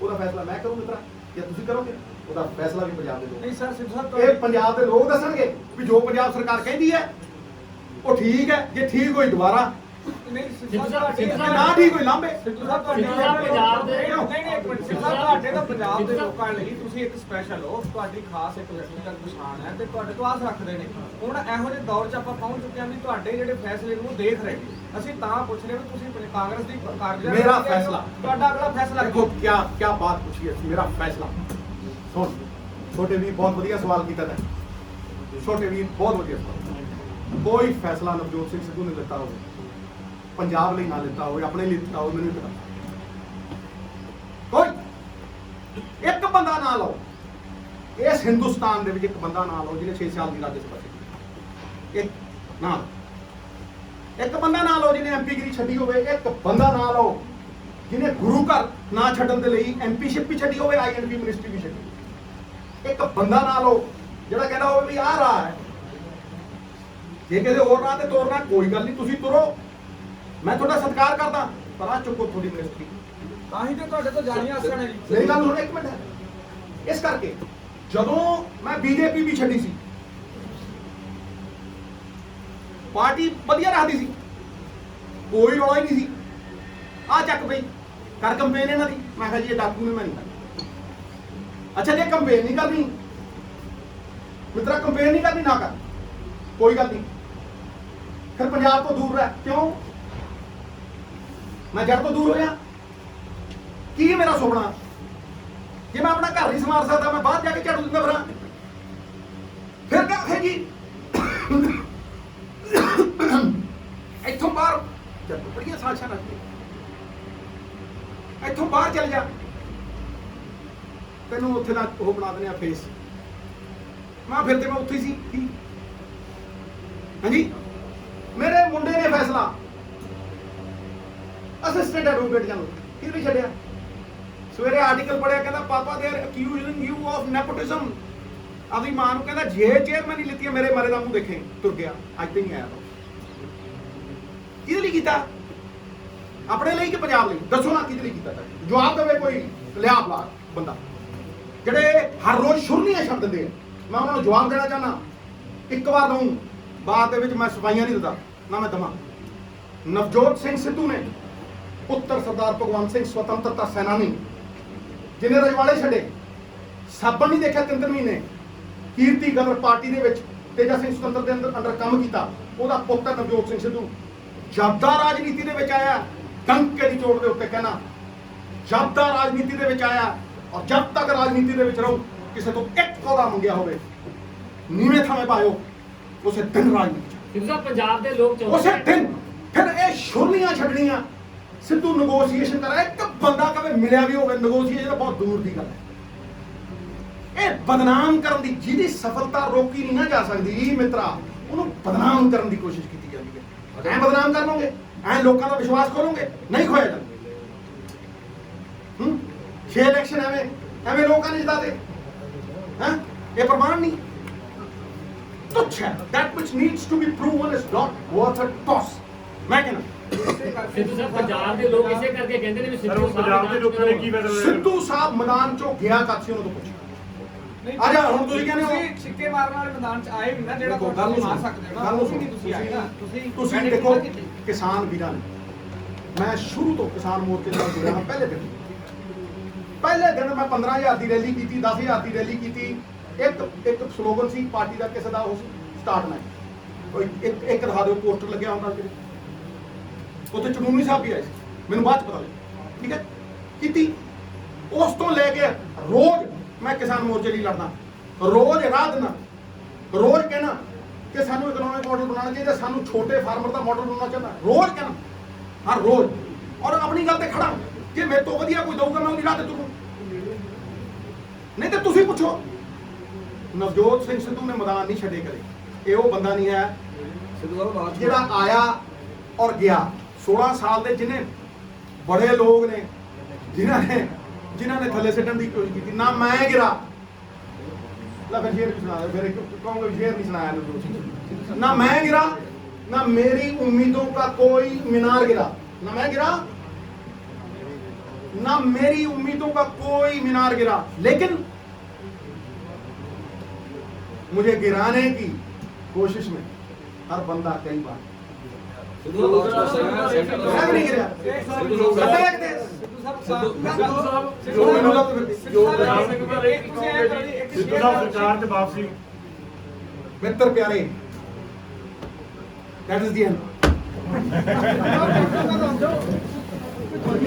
ਉਹਦਾ ਫੈਸਲਾ ਮੈਂ ਕਰੂੰ ਮਿੱਤਰਾ, ਜਾਂ ਤੁਸੀਂ ਕਰੋਗੇ? ਉਹਦਾ ਫੈਸਲਾ ਵੀ ਪੰਜਾਬ ਦੇ ਲੋਕ। ਨਹੀਂ ਸਰ, ਸਿੱਧੂ ਸਾਹਿਬ ਇਹ ਪੰਜਾਬ ਦੇ ਲੋਕ ਦੱਸਣਗੇ ਵੀ ਜੋ ਪੰਜਾਬ ਸਰਕਾਰ ਕਹਿੰਦੀ ਹੈ ਉਹ ਠੀਕ ਹੈ, ਜੇ ਠੀਕ ਹੋਈ ਦੁਬਾਰਾ, ਨਹੀਂ ਸਿੱਧੂ ਸਾਹਿਬ, ਜੇ ਨਾ ਠੀਕ ਹੋਈ ਲਾਂਬੇ। ਸਿੱਧੂ ਸਾਹਿਬ ਤੁਹਾਡੇ ਸਿੱਧੂ ਸਾਹਿਬ ਪੰਜਾਬ ਦੇ- ਨਹੀਂ ਇੱਕ ਮਿੰਟ, ਸਿੱਧੂ ਸਾਹਿਬ ਤੁਹਾਡੇ ਤਾਂ ਪੰਜਾਬ ਦੇ ਲੋਕਾਂ ਲਈ ਤੁਸੀਂ ਇੱਕ ਸਪੈਸ਼ਲ ਹੋ, ਤੁਹਾਡੀ ਖਾਸ ਇੱਕ ਵਿਅਕਤੀਗਤ ਪਛਾਣ ਹੈ ਤੇ ਤੁਹਾਡੇ ਤੋਂ ਆਸ ਰੱਖਦੇ ਨੇ। ਹੁਣ ਇਹੋ ਜਿਹੇ ਦੌਰ 'ਚ ਆਪਾਂ ਪਹੁੰਚ ਚੁੱਕੇ ਹਾਂ ਵੀ ਤੁਹਾਡੇ ਜਿਹੜੇ ਫੈਸਲੇ ਨੂੰ ਦੇਖ ਰਹੇ ਨੇ। ਅਸੀਂ ਤਾਂ ਪੁੱਛ ਰਹੇ ਵੀ ਤੁਸੀਂ ਕਾਂਗਰਸ ਦੀ ਕਾਰਜਕਾਰੀ ਮੇਰਾ ਫੈਸਲਾ। ਤੁਹਾਡਾ ਅਗਲਾ ਫੈਸਲਾ ਦੇਖੋ क्या बात पूछी है, मेरा फैसला सुन। छोटे वीर बहुत बढ़िया सवाल किया था, छोटे वीर बहुत बढ़िया सवाल। कोई फैसला नवजोत सिंह सिद्धू ने लेता हो, पंजाब ਲਈ ਨਾ लेता हो, अपने लिए लेता हो, मैंने पता कोई एक बंदा ना लो इस हिंदुस्तान ਦੇ ਵਿੱਚ, ਇੱਕ ਬੰਦਾ ਨਾ ਲਓ ਜਿਹਨੇ 6 ਸਾਲ ਦੀ ਰਾਜ ਸਭਾ ਕੀਤੀ, ਇੱਕ ਨਾ ਇੱਕ ਬੰਦਾ ਨਾ ਲਓ ਜਿਹਨੇ ਐਮਪੀ ਗਿਰੀ ਛੱਡੀ ਹੋਵੇ, ਇੱਕ ਬੰਦਾ ਨਾ ਲਓ ਜਿਹਨੇ ਗੁਰੂ ਘਰ ਨਾ ਛੱਡਣ ਦੇ ਲਈ ਐਮਪੀਸ਼ਿਪ ਵੀ ਛੱਡੀ ਹੋਵੇ, ਆਈਐਨਪੀ ਮਿਨਿਸਟਰੀ ਵੀ ਛੱਡੀ। ਇੱਕ ਬੰਦਾ ਨਾ ਲਓ ਜਿਹੜਾ ਕਹਿੰਦਾ ਹੋਵੇ ਵੀ ਆਹ ਰਾਹ ਹੈ, ਜੇ ਕਿਸੇ ਹੋਰ ਰਾਹ ਤੇ ਤੋਰਨਾ ਕੋਈ ਗੱਲ ਨਹੀਂ, ਤੁਸੀਂ ਤੁਰੋ, ਮੈਂ ਤੁਹਾਡਾ ਸਤਿਕਾਰ ਕਰਦਾ, ਪਰ ਆ ਚੁੱਕੋ ਤੁਹਾਡੀ ਮਿਨਿਸਟਰੀ। ਤਾਂ ਹੀ ਤੇ ਤੁਹਾਡੇ ਤੋਂ ਜਾਣੀਆਂ ਆਸਾਂ ਨੇ ਜੀ। ਮੇਰੀ ਗੱਲ ਸੁਣੋ ਇੱਕ ਮਿੰਟ ਹੈ। ਇਸ ਕਰਕੇ ਜਦੋਂ ਮੈਂ ਬੀਜੇਪੀ ਵੀ ਛੱਡੀ ਸੀ, ਪਾਰਟੀ ਵਧੀਆ ਰੱਖਦੀ ਸੀ, ਕੋਈ ਰੌਲਾ ਹੀ ਨਹੀਂ ਸੀ। ਆ ਚੱਕ ਬਈ ਕਰ ਕੰਪੇਨ ਇਹਨਾਂ ਦੀ, ਮੈਂ ਕਿਹਾ ਜੀ ਇਹ ਡਾਕੂ ਨੇ, ਮੈਂ ਨਹੀਂ ਕਰਨੀ। ਅੱਛਾ ਜੇ ਕੰਪੇਨ ਨਹੀਂ ਕਰਨੀ ਮਿੱਤਰਾ, ਕੰਪੇਨ ਨਹੀਂ ਕਰਨੀ ਨਾ ਕਰ, ਕੋਈ ਗੱਲ ਨਹੀਂ, ਫਿਰ ਪੰਜਾਬ ਤੋਂ ਦੂਰ ਰਹਿ। ਕਿਉਂ? ਮੈਂ ਜੜ ਤੋਂ ਦੂਰ ਹੋਇਆ? ਕੀ ਮੇਰਾ ਸੁਪਨਾ? ਜੇ ਮੈਂ ਆਪਣਾ ਘਰ ਨਹੀਂ ਸੰਭਾਲ ਸਕਦਾ, ਮੈਂ ਬਾਹਰ ਜਾ ਕੇ ਝਾੜੂ ਦਿੰਦਾ ਫਿਰਾਂ, ਫਿਰ ਕਿਆ ਹੈ ਜੀ? ਇੱਥੋਂ ਬਾਹਰ ਚੱਲ ਬੜੀਆਂ ਸਾਜ਼ਿਸ਼ਾਂ ਰੱਖਦੇ, ਇੱਥੋਂ ਬਾਹਰ ਚੱਲ ਜਾ, ਤੈਨੂੰ ਉੱਥੇ ਦਾ ਉਹ ਬਣਾ ਦਿੰਦੇ ਆ ਫੇਸ। ਮੈਂ ਫਿਰ ਤੇ ਮੈਂ ਉੱਥੇ ਹੀ ਸੀ। ਕੀ ਹਾਂਜੀ, ਮੇਰੇ ਮੁੰਡੇ ਨੇ ਫੈਸਲਾ ਅਸਿਸਟੈਂਟ ਐਡਵੋਕੇਟ ਜਨਰਲ ਫਿਰ ਵੀ ਛੱਡਿਆ। ਸਵੇਰੇ ਆਰਟੀਕਲ ਪੜਿਆ, ਕਹਿੰਦਾ ਪਾਪਾ they are ਅਕਿਊਜ਼ਿੰਗ you of nepotism. ਆਪਣੀ ਮਾਂ ਨੂੰ ਕਹਿੰਦਾ ਜੇ ਚੇਅਰਮੈਨ ਨਹੀਂ ਲਿੱਤੀ ਮੇਰੇ ਮਰੇ ਦਾ ਮੂੰਹ ਦੇਖੇ, ਤੁਰ ਗਿਆ। ਅੱਜ ਤੇ ਨਹੀਂ ਆਇਆ। ਕਿਹਦੇ ਲਈ ਕੀਤਾ? ਆਪਣੇ ਲਈ ਕਿ ਪੰਜਾਬ ਲਈ? ਦੱਸੋ ਨਾ ਕਿਹਦੇ ਲਈ ਕੀਤਾ? ਜਵਾਬ ਦੇਵੇ ਕੋਈ ਲਿਆ ਬਲਾ ਬੰਦਾ, ਜਿਹੜੇ ਹਰ ਰੋਜ਼ ਸ਼ੁਰਨੀਆਂ ਛੱਡ ਦਿੰਦੇ ਆ। ਮੈਂ ਉਹਨਾਂ ਨੂੰ ਜਵਾਬ ਦੇਣਾ ਚਾਹੁੰਦਾ, ਇੱਕ ਵਾਰ ਦਊਂ, ਬਾਅਦ ਦੇ ਵਿੱਚ ਮੈਂ ਸਫਾਈਆਂ ਨਹੀਂ ਦਿੰਦਾ ਨਾ ਮੈਂ ਦਵਾਂ। ਨਵਜੋਤ ਸਿੰਘ ਸਿੱਧੂ ਨੇ ਪੁੱਤਰ ਸਰਦਾਰ ਭਗਵੰਤ ਸਿੰਘ स्वतंत्रता ਸੈਨਾਨੀ, ਜਿਹਨੇ ਰਜਵਾੜੇ ਛੱਡੇ, ਸਾਬਣ ਨਹੀਂ ਦੇਖਿਆ 3 ਮਹੀਨੇ, ਕੀਰਤੀ ਗਦਰ ਪਾਰਟੀ ਦੇ ਵਿੱਚ ਤੇਜਾ ਸਿੰਘ ਸੁਤੰਤਰ ਦੇ ਅੰਦਰ ਕੰਮ ਕੀਤਾ, ਉਹਦਾ ਪੁੱਤਰ ਨਵਜੋਤ ਸਿੰਘ ਸਿੱਧੂ ਜਦ ਦਾ ਰਾਜਨੀਤੀ ਦੇ ਵਿੱਚ ਆਇਆ, ਡੰਕੇ ਦੀ ਚੋਟ ਦੇ ਉੱਤੇ ਕਹਿਣਾ, ਜਦ ਦਾ ਰਾਜਨੀਤੀ ਦੇ ਵਿੱਚ ਆਇਆ ਔਰ ਜਦ ਤੱਕ ਰਾਜਨੀਤੀ ਦੇ ਵਿੱਚ ਰਹੂ, ਕਿਸੇ ਤੋਂ ਇੱਕ ਪੌਦਾ ਮੰਗਿਆ ਹੋਵੇ ਨੀਵੇਂ ਥਾਵੇਂ ਪਾਇਓ, ਉਸੇ ਦਿਨ ਰਾਜਨੀਤੀ ਸਿੱਧੂ ਸਾਹਿਬ ਪੰਜਾਬ ਦੇ ਲੋਕ ਚਾਹੁੰਦੇ ਉਸੇ ਦਿਨ ਫਿਰ ਇਹ ਸ਼ੁਰਨੀਆਂ ਛੱਡਣੀਆਂ। ਸਿੱਧੂ ਨੈਗੋਸ਼ੀਏਸ਼ਨ ਕਰਾ, ਇੱਕ ਬੰਦਾ ਕਦੇ ਮਿਲਿਆ ਵੀ ਹੋਵੇ, ਨੈਗੋਸ਼ੀਏਸ਼ਨ ਬਹੁਤ ਦੂਰ ਦੀ ਗੱਲ ਹੈ। ਇਹ ਬਦਨਾਮ ਕਰਨ ਦੀ, ਜਿਹਦੀ ਸਫਲਤਾ ਰੋਕੀ ਨਹੀਂ ਨਾ ਜਾ ਸਕਦੀ ਮਿੱਤਰਾ, ਉਹਨੂੰ ਬਦਨਾਮ ਕਰਨ ਦੀ ਕੋਸ਼ਿਸ਼ ਕੀਤੀ ਜਾਂਦੀ ਹੈ। ਐ ਬਦਨਾਮ ਕਰ ਲਓਗੇ, ਐ ਲੋਕਾਂ ਦਾ ਵਿਸ਼ਵਾਸ ਖੋਲੋਗੇ, ਨਹੀਂ ਖੋਇਆ ਜਾਂਦਾ। 6 ਇਲੈਕਸ਼ਨ ਐਵੇਂ ਲੋਕਾਂ ਨੇ ਜਿਤਾਤੇ ਹੈ, ਇਹ ਪ੍ਰਮਾਣ ਨਹੀਂ? ਤੁੱਛ ਹੈ। that which needs to be proven is not worth a toss। ਮੈਂ ਕਹਿੰਦਾ ਸਿੱਧੂ ਸਾਹਿਬ ਪੰਜਾਬ ਦੇ ਲੋਕ ਇਸੇ ਕਰਕੇ ਕਹਿੰਦੇ ਨੇ ਵੀ ਸਿੱਧੂ ਸਾਹਿਬ ਪੰਜਾਬ ਦੇ ਲੋਕਾਂ ਨੇ ਕੀ ਫੈਸਲਾ ਸਿੱਧੂ ਸਾਹਿਬ ਮੈਦਾਨ ਚੋਂ ਗਿਆ ਕਦ ਸੀ, ਉਹਨਾਂ ਤੋਂ ਪੁੱਛੋ। ਆ ਜਾ, ਹੁਣ ਤੁਸੀਂ ਕਹਿੰਦੇ ਹੋ ਸਿੱਕੇ ਮਾਰਨ ਵਾਲੇ ਮੈਦਾਨ 'ਚ ਆਏ ਵੀ ਨਾ, ਜਿਹੜਾ ਦੇਖੋ, ਗੱਲ ਗੱਲ ਮਾਰ ਸੁਣੋ, ਸਕਦੇ ਹੋ ਗੱਲ ਨਾ, ਸੁਣੋ, ਤੁਸੀਂ ਆਏ ਨਾ, ਤੁਸੀਂ ਮੈਡੀਕਲ ਦੇਖੋ ਨਾ ਕੀਤੀ। ਕਿਸਾਨ ਵੀਰਾਂ ਨੇ, ਮੈਂ ਸ਼ੁਰੂ ਤੋਂ ਕਿਸਾਨ ਮੋਰਚੇ ਨਾਲ ਜੁੜਿਆ ਹਾਂ। ਪਹਿਲੇ ਦਿਨ ਮੈਂ 15,000 ਦੀ ਰੈਲੀ ਕੀਤੀ, 10,000 ਦੀ ਰੈਲੀ ਕੀਤੀ। ਇੱਕ ਸਲੋਗਨ ਸੀ ਪਾਰਟੀ ਦਾ, ਕਿਸੇ ਦਾ, ਉਹ ਸਟਾਰਟ ਨਾ ਕੋਈ ਇੱਕ ਦਿਖਾ ਦਿਓ ਪੋਸਟਰ ਲੱਗਿਆ ਹੁੰਦਾ ਕਿਤੇ, ਉੱਥੇ ਚਮੂਨੀ ਸਾਹਿਬ ਵੀ ਆਏ ਸੀ, ਮੈਨੂੰ ਬਾਅਦ ਚ ਪਤਾ ਲੱਗਿਆ। ਠੀਕ ਹੈ, ਕੀਤੀ। ਉਸ ਤੋਂ ਲੈ ਕੇ ਰੋਜ਼ ਮੈਂ ਕਿਸਾਨ ਮੋਰਚੇ ਲਈ ਲੜਨਾ, ਰੋਜ਼ ਰਾਹ ਦੇਣਾ, ਰੋਜ਼ ਕਹਿਣਾ ਕਿ ਸਾਨੂੰ ਇਕਨੋਮਿਕ ਮਾਡਲ ਬਣਾਉਣਾ ਚਾਹੀਦਾ, ਸਾਨੂੰ ਛੋਟੇ ਫਾਰਮਰ ਦਾ ਮਾਡਲ ਬਣਾਉਣਾ ਚਾਹੀਦਾ, ਰੋਜ਼ ਕਹਿਣਾ, ਹਰ ਰੋਜ਼। ਔਰ ਆਪਣੀ ਗੱਲ ਤੇ ਖੜਾ, ਜੇ ਮੇਰੇ ਤੋਂ ਵਧੀਆ ਕੋਈ ਦਊਗਾ ਮੈਂ ਉਹਦੀ ਰਾਹ ਤੇ ਤੁਰੂ। ਨਹੀਂ ਤੇ ਤੁਸੀਂ ਪੁੱਛੋ, ਨਵਜੋਤ ਸਿੰਘ ਸਿੱਧੂ ਨੇ ਮੈਦਾਨ ਨਹੀਂ ਛੱਡੇ ਕਦੇ। ਇਹ ਉਹ ਬੰਦਾ ਨਹੀਂ ਹੈ ਸਿੱਧੂ ਸਾਹਿਬ ਲਾਸਟ ਜਿਹੜਾ ਆਇਆ ਔਰ ਗਿਆ। 16 ਸਾਲ ਦੇ ਜਿਹਨੇ ਬੜੇ ਲੋਕ ਨੇ ਜਿਨ੍ਹਾਂ ਨੇ ਥੱਲੇ ਸਿੱਟਣ ਦੀ ਕੋਸ਼ਿਸ਼ ਕੀਤੀ, ਨਾ ਮੈਂ ਗਿਰਾ। ਲੈ ਫਿਰ ਸ਼ੇਰ ਸੁਣਾ, ਫਿਰ ਕਹੋਗੇ ਸ਼ੇਰ ਨਹੀਂ ਸੁਣਾਇਆ ਨਵਜੋਤ। ਨਾ ਮੈਂ गिरा, ना मेरी उम्मीदों का कोई मीनार गिरा, ना मैं गिरा, ना मेरी उम्मीदों का कोई मीनार गिरा। लेकिन मुझे गिराने की कोशिश में हर बंदा कई बार सिद्धू ਸਾਹਿਬ ਲਾਸਟ ਕੁਐਸਚਨ ਹੈ ਸੈਂਟਰ मैं भी नहीं गिरा सिद्धू साहब सत्ता एक देश सिद्धू ਸਿੱਧੂ ਸਾਹਿਬ ਸਰਕਾਰ 'ਚ ਵਾਪਸੀ मित्र प्यारे दैट इज द एंड